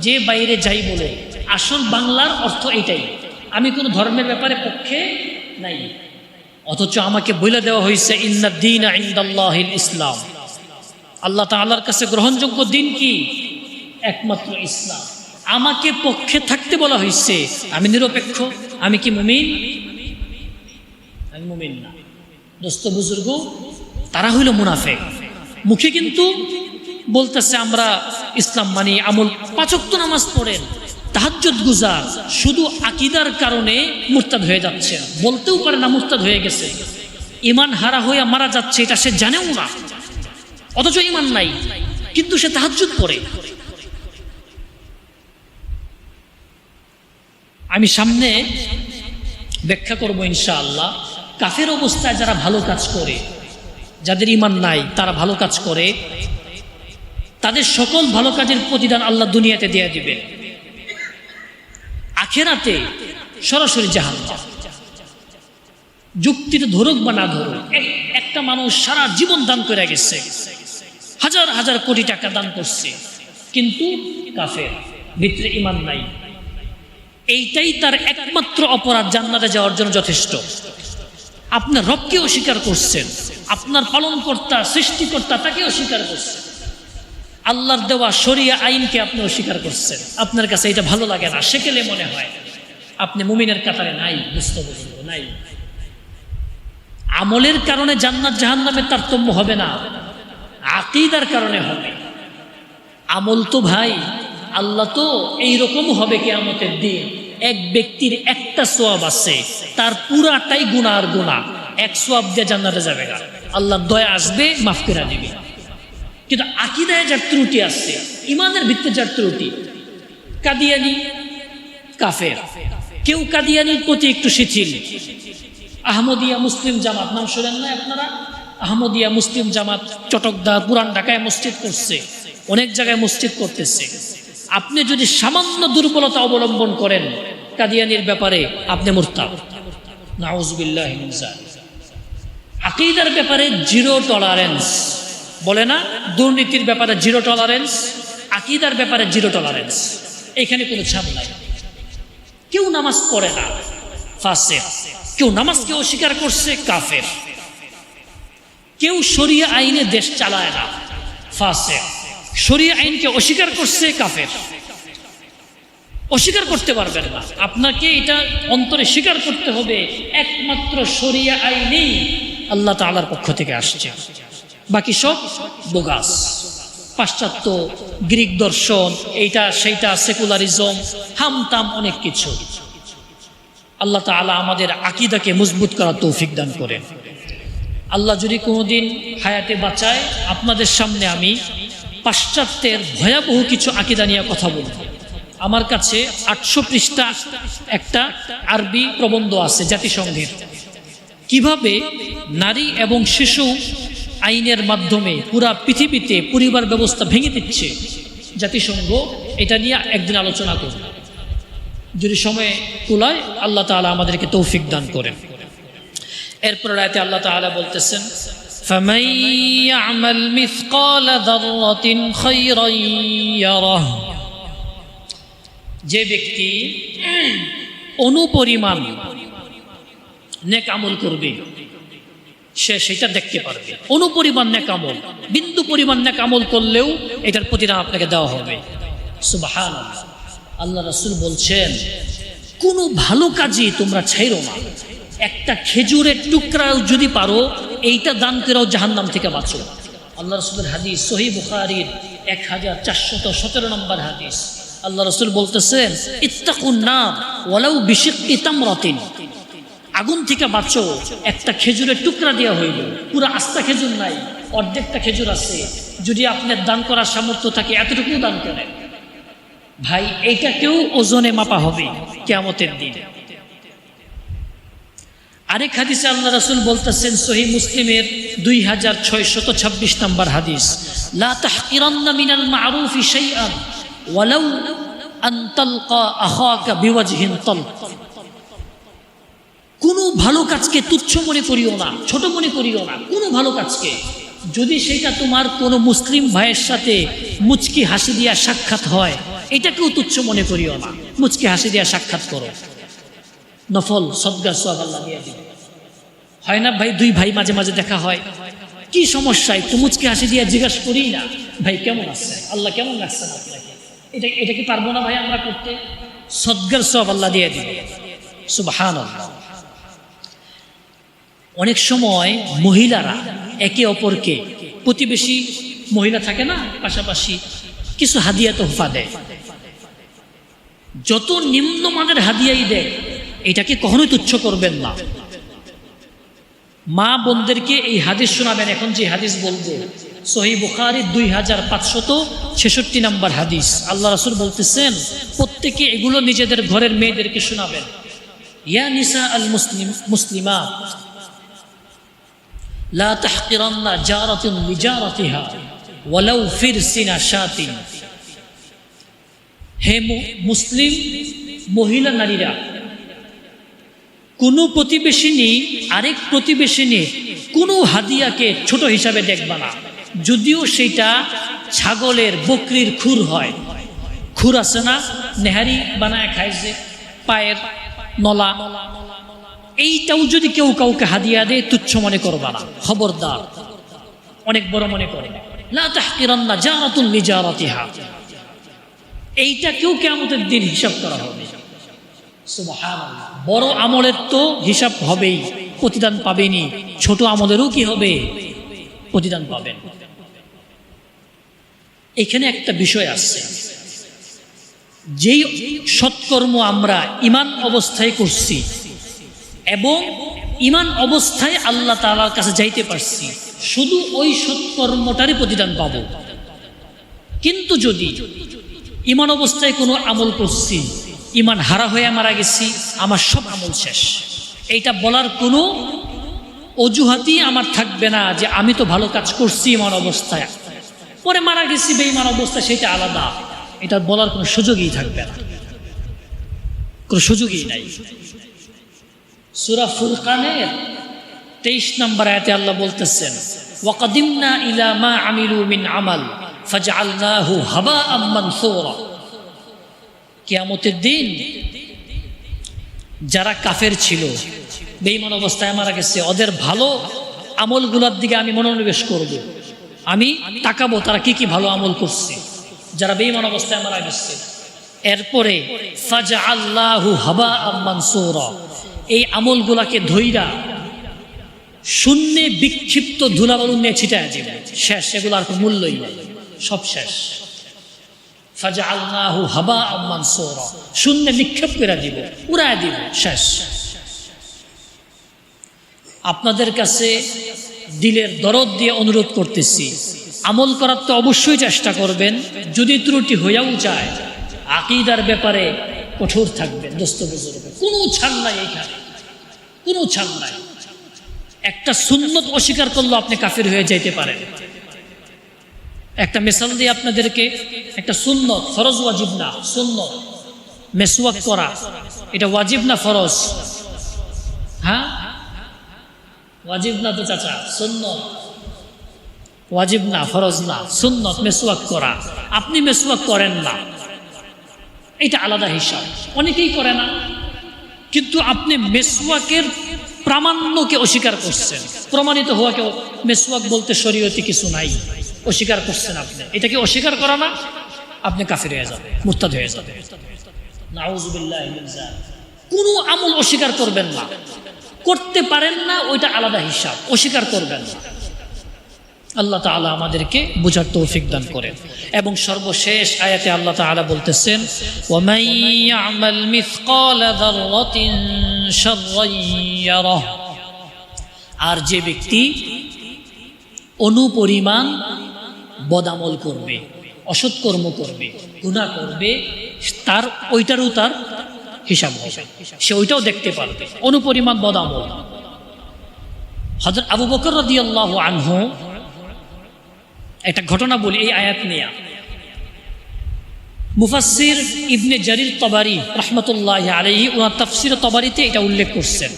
যে বাইরে যাই বলে আসল বাংলার অর্থ এটাই, আমি কোনো ধর্মের ব্যাপারে পক্ষে নাই। অথচ আমাকে বলে দেওয়া হয়েছে ইন্নাদ দীনা ইনদাল্লাহিল ইসলাম, আল্লাহ তাআলার কাছে গ্রহণযোগ্য দিন কি? একমাত্র ইসলাম। আমাকে পক্ষে থাকতে বলা হয়েছে, আমি নিরপেক্ষ। আমি কি মুমিন? আমি মুমিন না। দোস্ত বুজুর্গ, তারা হইল মুনাফিক। মুখে কিন্তু বলতেছে আমরা ইসলাম মানি, আমল, 5 ওয়াক্ত নামাজ পড়েন, তাহাজ্জুদ গুজার, শুধু আকীদার কারণে মুরতাদ হয়ে যাচ্ছে। বলতেও পারে না মুরতাদ হয়ে গেছে, ঈমান হারা হয়ে মারা যাচ্ছে, এটা সে জানেও না। অথচ ঈমান নাই, কিন্তু সে তাহাজ্জুদ পড়ে। আমি সামনে ব্যাখ্যা করব ইনশাআল্লাহ। কাফের অবস্থায় যারা ভালো কাজ করে, যাদের ঈমান নাই, তারা ভালো কাজ করে, তাদের সকল ভালো কাজের প্রতিদান আল্লাহ দুনিয়াতে দিয়ে দিবেন, আখিরাতে সরাসরি জাহান্নাম। যুক্তিতে ধরুক বা না ধরুক, একটা মানুষ সারা জীবন দান করে গেছে, হাজার হাজার কোটি টাকা দান করছে, কিন্তু কাফের, ভিতরে ঈমান নাই, এইটাই তার একমাত্র অপরাধ, জান্নাতে যাওয়ার জন্য যথেষ্ট। আপনার রবকে অস্বীকার করছেন, আপনার পালনকর্তা, সৃষ্টিকর্তা, তাকে অস্বীকার করছেন, আল্লাহর দেওয়া শরিয়া আইনকে আপনি অস্বীকার করছেন। আপনার কাছে এটা ভালো লাগে না, সেকেলে মনে হয় আপনি মুমিনের কাতারে নাই, বুঝতে বুঝতে নাই। আমলের কারণে জান্নাত জাহান্নামের তারতম্য হবে না, আকীদার কারণে হবে। আমল তো ভাই আল্লাহ তো এইরকম হবে কিয়ামতের দিন, এক ব্যক্তির একটা সওয়াব আছে, তার পুরাটাই গুনাহ আর গুনাহ, এক সওয়াব দিয়ে জান্নাতে যাবে না, আল্লাহর দয়া আসবে, মাফ করে দিবে। কিন্তু আকীদায় যার ত্রুটি আছে, ঈমানের ভিত্তিতে যার ত্রুটি, কাদিয়ানি কাফের। কেউ কাদিয়ানির প্রতি একটু শিথিল, আহমদিয়া মুসলিম জামাত নাম শুনেন না আপনারা? আহমদিয়া মুসলিম জামাত চটকদা, পুরান ঢাকায় মসজিদ করছে, অনেক জায়গায় মসজিদ করতেছে। আপনি যদি সামান্য দুর্বলতা অবলম্বন করেন কাদিয়ানির ব্যাপারে, আপনি মুরতাদ, নাউযুবিল্লাহি মিন যালিক। আকীদার ব্যাপারে জিরো টলারেন্স, বলে না দুর্নীতির ব্যাপারে জিরো টলারেন্স, আকীদার ব্যাপারে জিরো টলারেন্স, এখানে কোনো ছাড় নাই। কেউ নামাজ পড়ে না, ফাসিক। কেউ নামাজকে অস্বীকার করছে, কাফের। কেউ শরিয়া আইনে দেশ চালায় না, ফাসিক। শরিয়া আইনকে অস্বীকার করছে, কাফের। অস্বীকার করতে পারবেন না, আপনাকে এটা অন্তরে স্বীকার করতে হবে, একমাত্র শরিয়া আইনেই আল্লাহ তাআলার পক্ষ থেকে আসছে, বাকি সব বোগাস, পাশ্চাত্য, গ্রিক দর্শন, এইটা সেইটা, সেকুলারিজম, হামতাম, অনেক কিছু। আল্লাহ তাআলা আমাদের আকীদাকে মজবুত করার তৌফিক দান করেন। আল্লাহ যদি কোনোদিন হায়াতে বাঁচায়, আপনাদের সামনে আমি পাশ্চাত্যের ভয়াবহ কিছু আকীদা নিয়ে কথা বলব। আমার কাছে 800 পৃষ্ঠা একটা আরবি প্রবন্ধ আছে জাতিসংঘের, কিভাবে নারী এবং শিশু আইনের মাধ্যমে পুরা পৃথিবীতে পরিবার ব্যবস্থা ভেঙে দিচ্ছে জাতিসংঘ। এটা নিয়ে একদিন আলোচনা করব, যদি সময় কুলায় আল্লাহ তাআলা আমাদেরকে তৌফিক দান করেন। এরপর আয়াতে আল্লাহ তাআলা বলতেছেন, فَمَن يَعْمَلْ مِثْقَالَ ذَرَّةٍ خَيْرًا يَرَهُ, যে ব্যক্তি অনুপরিমাণ নেক আমল করবে, সে সেটা দেখতে পারবে। অনুপরিমাণ নেক আমল, বিন্দু পরিমাণ নেক আমল করলেও এটার প্রতিদান আপনাকে দেওয়া হবে। সুবহানাল্লাহ। আল্লাহ রাসূল বলছেন, কোনো ভালো কাজই তোমরা ছাইরো না, একটা খেজুরের টুকরাও যদি পারো, এইটা দান করেও জাহান্নাম থেকে বাঁচো। আল্লাহ রাসূলের হাদিস, সহিহ বুখারীর 1417 নম্বর হাদিস। আল্লাহ রাসূল বলতেছেন, ইত্তাকুন নার ওয়ালাউ বিশিক্কি তামরাতিন, আগুন থেকে বাঁচো একটা খেজুরের টুকরা দেওয়া হইল, পুরো আস্তা খেজুর নাই, অর্ধেকটা খেজুর আছে, যদি আপনার দান করার সামর্থ্য থাকে এতটুকু দান করেন। ভাই, এইটাকেও ওজনে মাপা হবে কিয়ামতের দিন। আরেক হাদিসে আল্লাহ রাসূল বলতেছেন, সহিহ মুসলিমের 2626 নম্বর হাদিস, লা তাহকিরান্না মিনাল মা'রুফি শাইআন ওয়ালাউ আন তালকা আখাকা বিওয়াজহিন তালক। কোনো ভালো কাজকে তুচ্ছ মনে করিও না, ছোট মনে করিও না। কোনো ভালো কাজকে, যদি সেটা তোমার কোনো মুসলিম ভাইয়ের সাথে মুচকি হাসি দিয়া সাক্ষাৎ হয়, এটাকেও তুচ্ছ মনে করিও না। মুচকি হাসি দিয়া সাক্ষাৎ করো, নফল সদকা সওয়াব আল্লাহ দিয়ে দিবে। হয় না ভাই, দুই ভাই মাঝে মাঝে দেখা হয়, কি সমস্যা, একটু মুচকি হাসি দিয়ে জিজ্ঞাসা করি না, ভাই কেমন আছেন, আল্লাহ কেমন রাখছেন আপনাকে, এটা কি পারবো না ভাই আমরা করতে? সদকার সওয়াব আল্লাহ দিয়ে দিবে। সুবহানাল্লাহ। অনেক সময় মহিলারা একে অপরকে, প্রতিবেশী মহিলা থাকে না, পাশাপাশি কিছু হাদিয়া তোহফা দেয়। যত নিম্নমানের হাদিয়াই দেয়, এটাকে কখনোই তুচ্ছ করবেন না। মা বোনদেরকে এই হাদিস শোনাবেন। এখন যে হাদিস বলবো, সহিহ বুখারী 2566 নম্বর হাদিস। আল্লাহ রাসূল বলতেছেন, প্রত্যেকে এগুলো নিজেদের ঘরের মেয়েদেরকে শোনাবেন। ইয়া নিসা আল মুসলিমাত লা তাহকিরান্না জারাতুন লিজারাতিহা ওয়ালাউ ফিরসিনা শাতিন। হে মুসলিম মহিলা নারীরা, কোনো প্রতিবেশিনী আরেক প্রতিবেশিনী কোনো হাদিয়াকে ছোট হিসাবে দেখবা না, যদিও সেটা ছাগলের বকরির খুর হয়। খুর আছে না, নেহারি বানায় খায় যে, পায়ের নলা, এইটাও যদি কেউ কাউকে হাদিয়া দেয়, তুচ্ছ মনে করবা না, খবরদার, অনেক বড় মনে করবা। লা তাহকিরান্না জারাতুন লিজারাতিহা, এইটা কেউ কিয়ামতের দিন হিসাব করা হবে। সুবহানাল্লাহ। বড় আমলের তো হিসাব হবেই, প্রতিদান পাবেনি, ছোট আমলেরও কি হবে, প্রতিদান পাবেন। এখানে একটা বিষয় আছে, যেই সৎকর্ম আমরা ঈমান অবস্থায় করছি এবং ঈমান অবস্থায় আল্লাহ তাআলার কাছে যাইতে পারছি, শুধু ওই সৎকর্মটারই প্রতিদান পাবো। কিন্তু যদি ঈমান অবস্থায় কোনো আমল করছি, ঈমান হারা হয়ে মারা গেছি, আমার সব আমল শেষ, এইটা বলার কোনো অজুহাতই আমার থাকবে না যে আমি তো ভালো কাজ করছি ঈমান অবস্থায়, পরে মারা গেছি বেঈমান অবস্থায়, সেটা আলাদা। এটা বলার কোনো সুযোগই থাকবে না, কোনো সুযোগই নাই। সূরা ফুরকানের 23 নম্বর আয়াতে আল্লাহ বলতেছেন, ওয়াকাদিমনা ইলা মা আমিলু মিন আমাল ফাজআলনাহু হাবাআম মানসুরা। কিয়ামতের দিন যারা কাফের ছিল, বেঈমান অবস্থায় মারা গেছে, ওদের ভালো আমলগুলোর দিকে আমি মনোনিবেশ করব, আমি তাকাবো তারা কি কি ভালো আমল করছে, যারা বেঈমান অবস্থায় মারা গেছে। এরপরে ফাজআলনাহু হাবাআম মানসুরা, এই আমলগুলাকে ধইরা শূন্যে বিক্ষিপ্ত ধুলাবালু নিয়ে ছিটায় দেব, শেষ, এগুলো আর কোনো মূল্যই নেই, সব শেষ। ফাজআলনাহু হাবাআম মানসুরা, শূন্যে নিক্ষেপ করে দিব, উড়ায় দিব, শেষ। আপনাদের কাছে দিলের দরদ দিয়ে অনুরোধ করতেছি, আমল করার তো অবশ্যই চেষ্টা করবেন, যদি ত্রুটি হয়েও যায় আকীদার ব্যাপারে কঠোর থাকবেন। দোস্ত বুজুর্গ, কোনো ছাড় নাই এইখানে, কোনো ছাড় নাই। একটা সুন্নত অস্বীকার করলে আপনি কাফির হয়ে যাইতে পারেন। একটা মিসাল দিয়ে আপনাদেরকে, একটা সুন্নত, ফরজ ওয়াজিব না, সুন্নত মেসওয়াক করা, এটা ওয়াজিব না ফরজ? হ্যাঁ, ওয়াজিব না তো চাচা, সুন্নত। ওয়াজিব না, ফরজ না, সুন্নত মেসওয়াক করা। আপনি মেসওয়াক করেন না, এটা আলাদা হিসাব, অনেকেই করে না, কিন্তু আপনি মেসওয়াকের প্রামাণ্যকে অস্বীকার করছেন। প্রমাণিত হওয়াকে মেসওয়াক বলতে শরীয়তে কিছু নাই, অস্বীকার করছেন আপনি, এটাকে অস্বীকার করা না, আপনি কাফির হয়ে যাবে, মুরতাদ হয়ে যাবে। নাউযুবিল্লাহি মিন যালিক। কোনো আমল অস্বীকার করবেন না, করতে পারেন না, ওইটা আলাদা হিসাব, অস্বীকার করবেন না। আল্লাহ তাআলা আমাদেরকে বুঝার তৌফিক দান করেন। এবং সর্বশেষ আয়াতে আল্লাহ তাআলা বলতেছেন, ওয়ামান ইয়ামাল মিসকালা যাররাতিন শাররান ইয়ারাহ। আর যে ব্যক্তি অনুপরিমাণ বদামল করবে, অসৎকর্ম করবে, গুনাহ করবে, তার ওইটারও তার হিসাব হবে, সে ওইটাও দেখতে পারবে। অনুপরিমাণ বদামল, হযরত আবু বকর রাদিয়াল্লাহু আনহু, একটা ঘটনা বলি এই আয়াত নিয়ে। মুফাসসির ইবনে জারির তবারি রাহমাতুল্লাহি আলাইহি ওনার তাফসীর তবারিতে এটা উল্লেখ করছেন।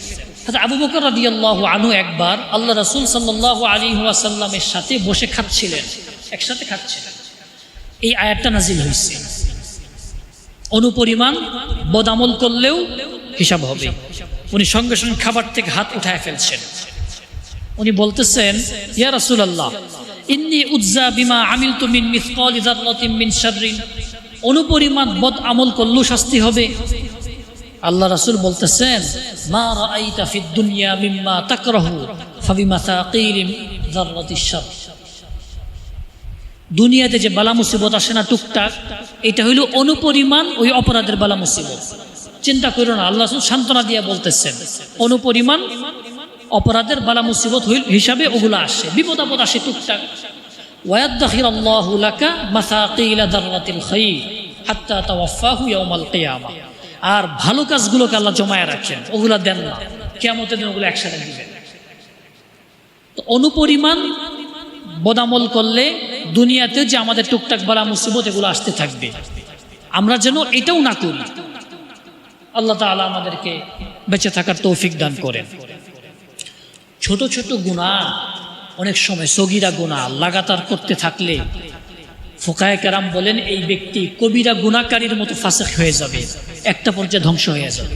হযরত আবু বকর রাদিয়াল্লাহু আনহু একবার আল্লাহ রাসূল সাল্লাল্লাহু আলাইহি ওয়াসাল্লামের সাথে বসে খাচ্ছিলেন, একসাথে খাচ্ছিলেন। এই আয়াতটা নাজিল হয়েছে, অনুপরিমাণ বদামল করলেও হিসাব হবে। উনি সঙ্গে সঙ্গে খাবার থেকে হাত উঠায় ফেলছেন। উনি বলতেছেন, ইয়া রাসূলুল্লাহ, ইন্নী উযযা বিমা আমিলতু মিন মিসকালি যাররাতিন মিন শাররিন। অনুপরিমাণ বদ আমল করলেও শাস্তি হবে। আল্লাহ রাসূল বলতেছেন, মা রাআইতা ফিদ দুনিয়া মিম্মা তাকরাহু ফাবিমাসাকিলিন যাররাতিশ শারর। দুনিয়াতে যে বালা মুসিবত আসে না টুকটাক, এটা হইল অনুপরিমাণ ওই অপরাধের বালা মুসিবত। চিন্তা করো না, আল্লাহ রাসূল সান্ত্বনা দিয়ে বলতেছেন অনুপরিমাণ অপরাধের বালা মুসিবত হিসাবে ওগুলো আসে, বিপদ আপদ আসে টুকটাক। ওয়ায়াদখিরুল্লাহু লাকা মাসাকিলা যাররাতিল খাইর হাত্তা তাওয়াফাহু ইয়াউমাল কিয়ামা। আর ভালো কাজগুলোকে আল্লাহ জমায়ে রাখেন, ওগুলা দেন না, কিয়ামতের দিন ওগুলো একসাথে দিবেন। তো অনুপরিমাণ বদামল করলে দুনিয়াতে যে আমাদের টুকটাক বালা মুসিবত এগুলো আসতে থাকবে, আমরা যেন এটাও না করি। আল্লাহ তাআলা আমাদেরকে বেঁচে থাকার তৌফিক দান করেন। ছোট ছোট গুনাহ, অনেক সময় সগীরা গুনাহ লাগাতার করতে থাকলে ফুকায়ে কেরাম বলেন এই ব্যক্তি কবিরা গুনাহকারীর মতো ফাসিক হয়ে যাবে, একটা পর্যায়ে ধ্বংস হয়ে যাবে।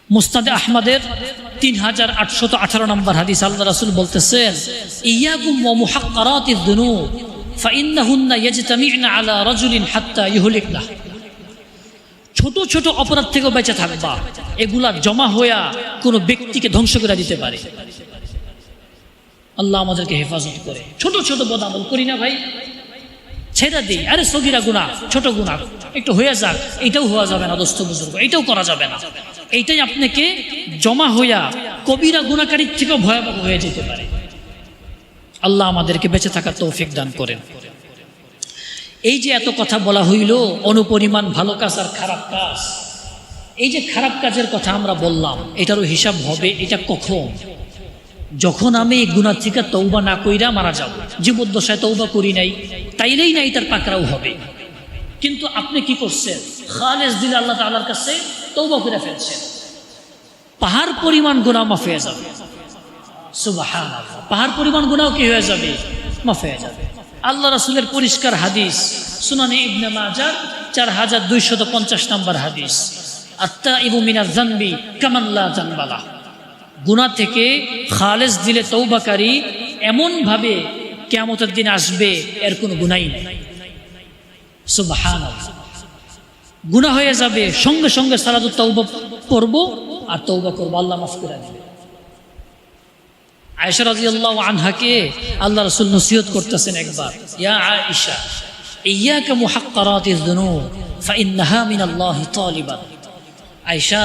মুসনাদে আহমদের 3818 নম্বর হাদিস, আল্লাহ রাসূল বলতেছেন, ইয়াকুম ওয়া মুহাক্কারাতিয যুনুব ফাইন্নাহুন্না ইয়াজতামিউনা আলা রাজুলিন হাত্তা ইহলিকনা। ছোট ছোট অপরাধ থেকেও বেঁচে থাকবা, এগুলা জমা হইয়া কোনো ব্যক্তিকে ধ্বংস করে দিতে পারে। আল্লাহ আমাদেরকে হেফাজত করে। ছোট ছোট বদামল করি না ভাই, ছেড়ে দিই। আরে সগীরা গুনাহ, ছোট গুনাহ একটু হয়ে যাক, এটাও হওয়া যাবে না দোস্ত বুজুর্গ, এটাও করা যাবে না। এইটাই আপনাকে জমা হইয়া কবিরা গুনাহকারীর থেকেও ভয়াবহ হয়ে যেতে পারে। আল্লাহ আমাদেরকে বেঁচে থাকার তৌফিক দান করেন। এই যে এত কথা বলা হইল অনুপরিমাণ ভালো কাজ আর খারাপ কাজ, এই যে খারাপ কাজের কথা আমরা বললাম, এটারও হিসাব হবে। এটা কখন? যখন আমি এই গুনাহ থেকে তওবা না কইরা মারা যাব, জীবদ্দশায় তওবা করি নাই, তাইলেই নাই তার পাকড়াও হবে। কিন্তু আপনি কি করছেন? খালেস দিলে আল্লাহ তাআলার কাছে তওবা করে ফেলছেন, পাহাড় পরিমাণ গুনাহ মাফ হয়ে যাবে। সুবহানাল্লাহ, পাহাড় পরিমাণ গুনাহ কি হয়ে যাবে? মাফ হয়ে যাবে। আল্লাহ রাসূলের পরিষ্কার হাদিস, সুনানে ইবনে মাজাহ 4250 নম্বর হাদিস, আত্তাইবু মিনাজ যানবি কামান লা যানবা লাহ। গুনাহ থেকে খালেস দিলে তওবাকারী এমন ভাবে কিয়ামতের দিন আসবে এর কোনো গুনাহই নেই। সুবহানাল্লাহ, গুনাহ হয়ে যাবে, সঙ্গে সঙ্গে সালাতুত তওবা পড়ব আর তওবা করব, আল্লাহ মাফ করে দিবে। আয়েশা রাদিয়াল্লাহু আনহাকে আল্লাহ রাসূল নসিহত করতেছেন একবার, ইয়া আয়েশা ইয়াকা মুহাক্কারাতিয যুনুব ফাইন্নাহা মিনাল্লাহি তালিবান। আয়েশা,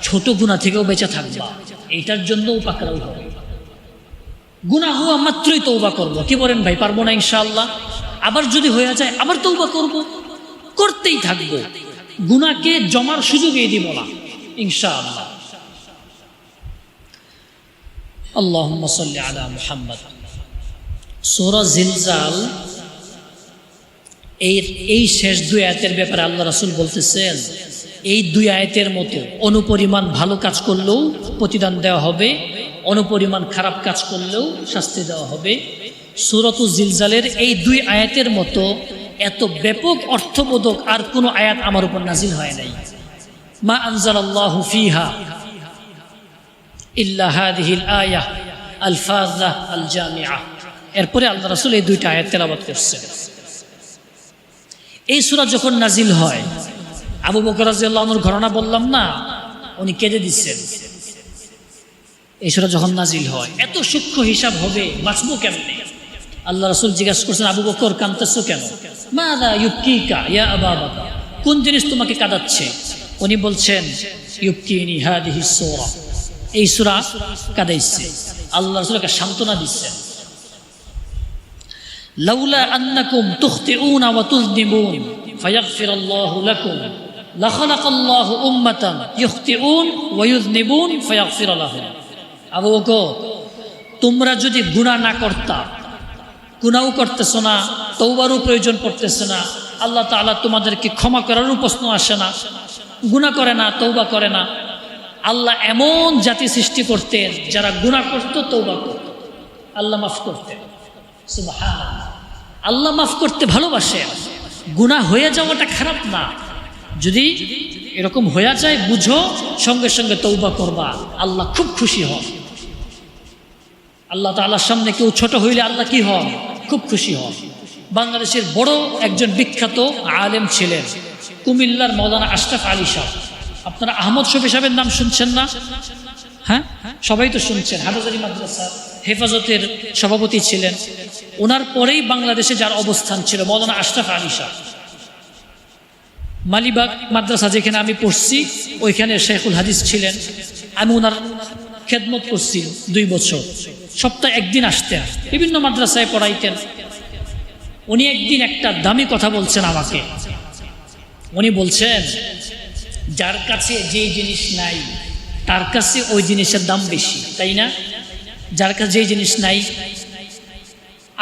ছোট গুনাহ থেকেও বেঁচে থাকবা, এইটার জন্যও পাকড়াও হবে। গুনাহ হওয়া মাত্রই তওবা করব। কি বলেন ভাই, পারবো না ইনশাআল্লাহ? আবার যদি হয়ে যায় আবার তওবা করব, করতেই থাকবো, গুনাহকে জমার সুযোগই দিব না ইনশাআল্লাহ। আল্লাহুম্মা সাল্লি আলা মুহাম্মদ। সূরা জিলজাল এই শেষ দুই আয়াতের ব্যাপারে আল্লাহ রাসূল বলতেছেন, এই দুই আয়াতের মতো অনুপরিমাণ ভালো কাজ করলেও প্রতিদান দেওয়া হবে, অনুপরিমাণ খারাপ কাজ করলেও শাস্তি দেওয়া হবে। সূরাতুল জিলজালের এই দুই আয়াতের মতো এত ব্যাপক অর্থবোধক আর কোনো আয়াত আমার উপর নাজিল হয় নাই। মা আনজালাল্লাহু ফিহা ইল্লা হাদিহিল আয়াহ আল ফাযা আল জামিআ। এরপরে আল্লাহ রাসূল এই দুইটা আয়াত তেলাওয়াত করছেন। এই সূরা যখন নাজিল হয়, আবু বকর রাদিয়াল্লাহু আনহুর ঘটনা বললাম না, উনি কেঁদে দিচ্ছেন। এই সূরা যখন নাজিল হয়, এত সূক্ষ্ম হিসাব হবে, বাঁচবো কেমনে? আল্লাহ রাসূল জিজ্ঞাসা করছেন, আবু বকর কাঁদতেছো কেন? মাযা ইউবকিকা ইয়া আবা বকর, কোন জিনিস তোমাকে কাঁদাচ্ছে? উনি বলছেন, ইউবকিনি হাদিহিস সূরা, এই সূরা কাঁদাইছে। আল্লাহ রাসূলকে সান্ত্বনা দিচ্ছেন, লাউলা আন্নাকুম তুখতিউনা ওয়া তুযনিবুন ফায়াগফিরুল্লাহু লাকুম লাখালাকাল্লাহু উম্মাতান ইখতিউন ওয়া ইউযনিবুন ফায়াগফির লাহুম। আবু বকর, তোমরা যদি গুনাহ না করতা, গুনাহও করতেছ না, তওবারও প্রয়োজন পড়তেছে না, আল্লাহ তাআলা তোমাদেরকে ক্ষমা করারও প্রশ্ন আসে না, গুনাহ করে না, তওবা করে না, আল্লাহ এমন জাতি সৃষ্টি করতেন যারা গুনাহ করত, তওবা করত, আল্লাহ মাফ করতেন। সুবহানাল্লাহ। আল্লাহ মাফ করতে ভালোবাসেন। গুনাহ হয়ে যাওয়াটা খারাপ না, যদি এরকম হয়ে যায় বুঝো, সঙ্গে সঙ্গে তওবা করবা, আল্লাহ খুব খুশি হন। আল্লাহ তাআলার সামনে কেউ ছোট হইলে আল্লাহ কি হন? খুব খুশি হন। বাংলাদেশের বড় একজন বিখ্যাত আলেম ছিলেন কুমিল্লার মৌলানা আশরাফ আলী সাহেব। আপনারা আহমদ শফি সাহেবের নাম শুনছেন না? হ্যাঁ, সবাই তো শুনছেন। হাটাজারি মাদ্রাসা হেফাজতের সভাপতি ছিলেন। ওনার পরেই বাংলাদেশে যার অবস্থান ছিল মৌলানা আশরাফ আলী সাহেব। মালিবাগ মাদ্রাসা যেখানে আমি পড়ছি ওইখানে শেখুল হাদিস ছিলেন। আমি ওনার খেদমত করছি 2 বছর। সপ্তাহে একদিন আসতেন, বিভিন্ন মাদ্রাসায় পড়াইতেন। উনি একদিন একটা দামি কথা বলছেন আমাকে। উনি বলছেন, যার কাছে যে জিনিস নাই তার কাছে ওই জিনিসের দাম বেশি, তাই না? যার কাছে যে জিনিস নাই,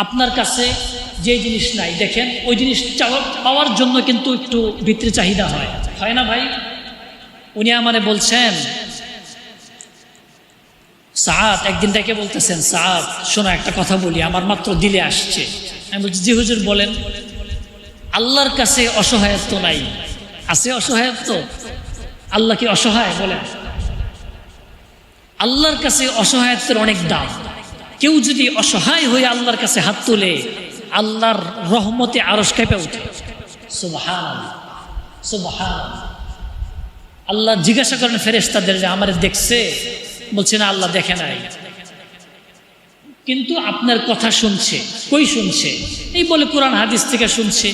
আপনার কাছে যে জিনিস নাই, দেখেন ওই জিনিস পাওয়ার জন্য কিন্তু একটু ভিতরে চাহিদা হয়, হয় না ভাই? উনি আমারে বলছেন, সাআদ, একদিন ডেকে বলতেছেন, সাআদ শোনো একটা কথা বলি, আমার মাত্র দিলে আসছে। আমি বলছি, জি হুজুর বলেন। আল্লাহর কাছে অসহায়ত্ব নাই, আছে অসহায়ত্ব? আল্লাহ কি অসহায়? বলেন। আল্লাহর কাছে অসহায়ত্বের অনেক দাম। কেউ যদি অসহায় হয়ে আল্লাহর কাছে হাত তোলে, আল্লাহর রহমতে আরশ কেঁপে ওঠে। সুবহানাল্লাহ, সুবহানাল্লাহ। আল্লাহ জিজ্ঞাসা করেন ফেরেশতাদের যে আমারে দেখছে? বলছে না, আল্লাহ দেখে নাই, কিন্তু আপনার কথা শুনছে। কই শুনছে? এই বলে কোরআন হাদিস থেকে শুনছে।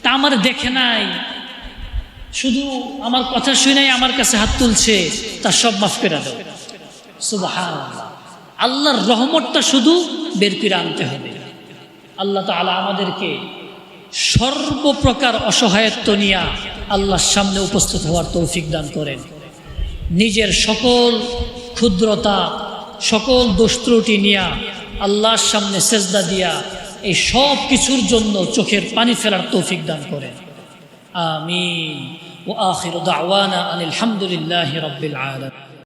তা আমার দেখে নাই, শুধু আমার কথা শুনেই আমার কাছে হাত তুলছে, তার সব মাফ করে দাও। সুবহানাল্লাহ। আল্লাহর রহমতটা শুধু বের করে আনতে হবে। আল্লাহ তাআলা আমাদেরকে সর্বপ্রকার অসহায়ত্ব নিয়ে আল্লাহর সামনে উপস্থিত হওয়ার তৌফিক দান করেন। নিজের সকল ক্ষুদ্রতা, সকল দোষ ত্রুটি নিয়ে আল্লাহর সামনে সেজদা দিয়া এই সব কিছুর জন্য চোখের পানি ফেলার তৌফিক দান করেন। আমিন। ওয়া আখিরু দাওয়ানা আনিল হামদুলিল্লাহি রাব্বিল আলামিন।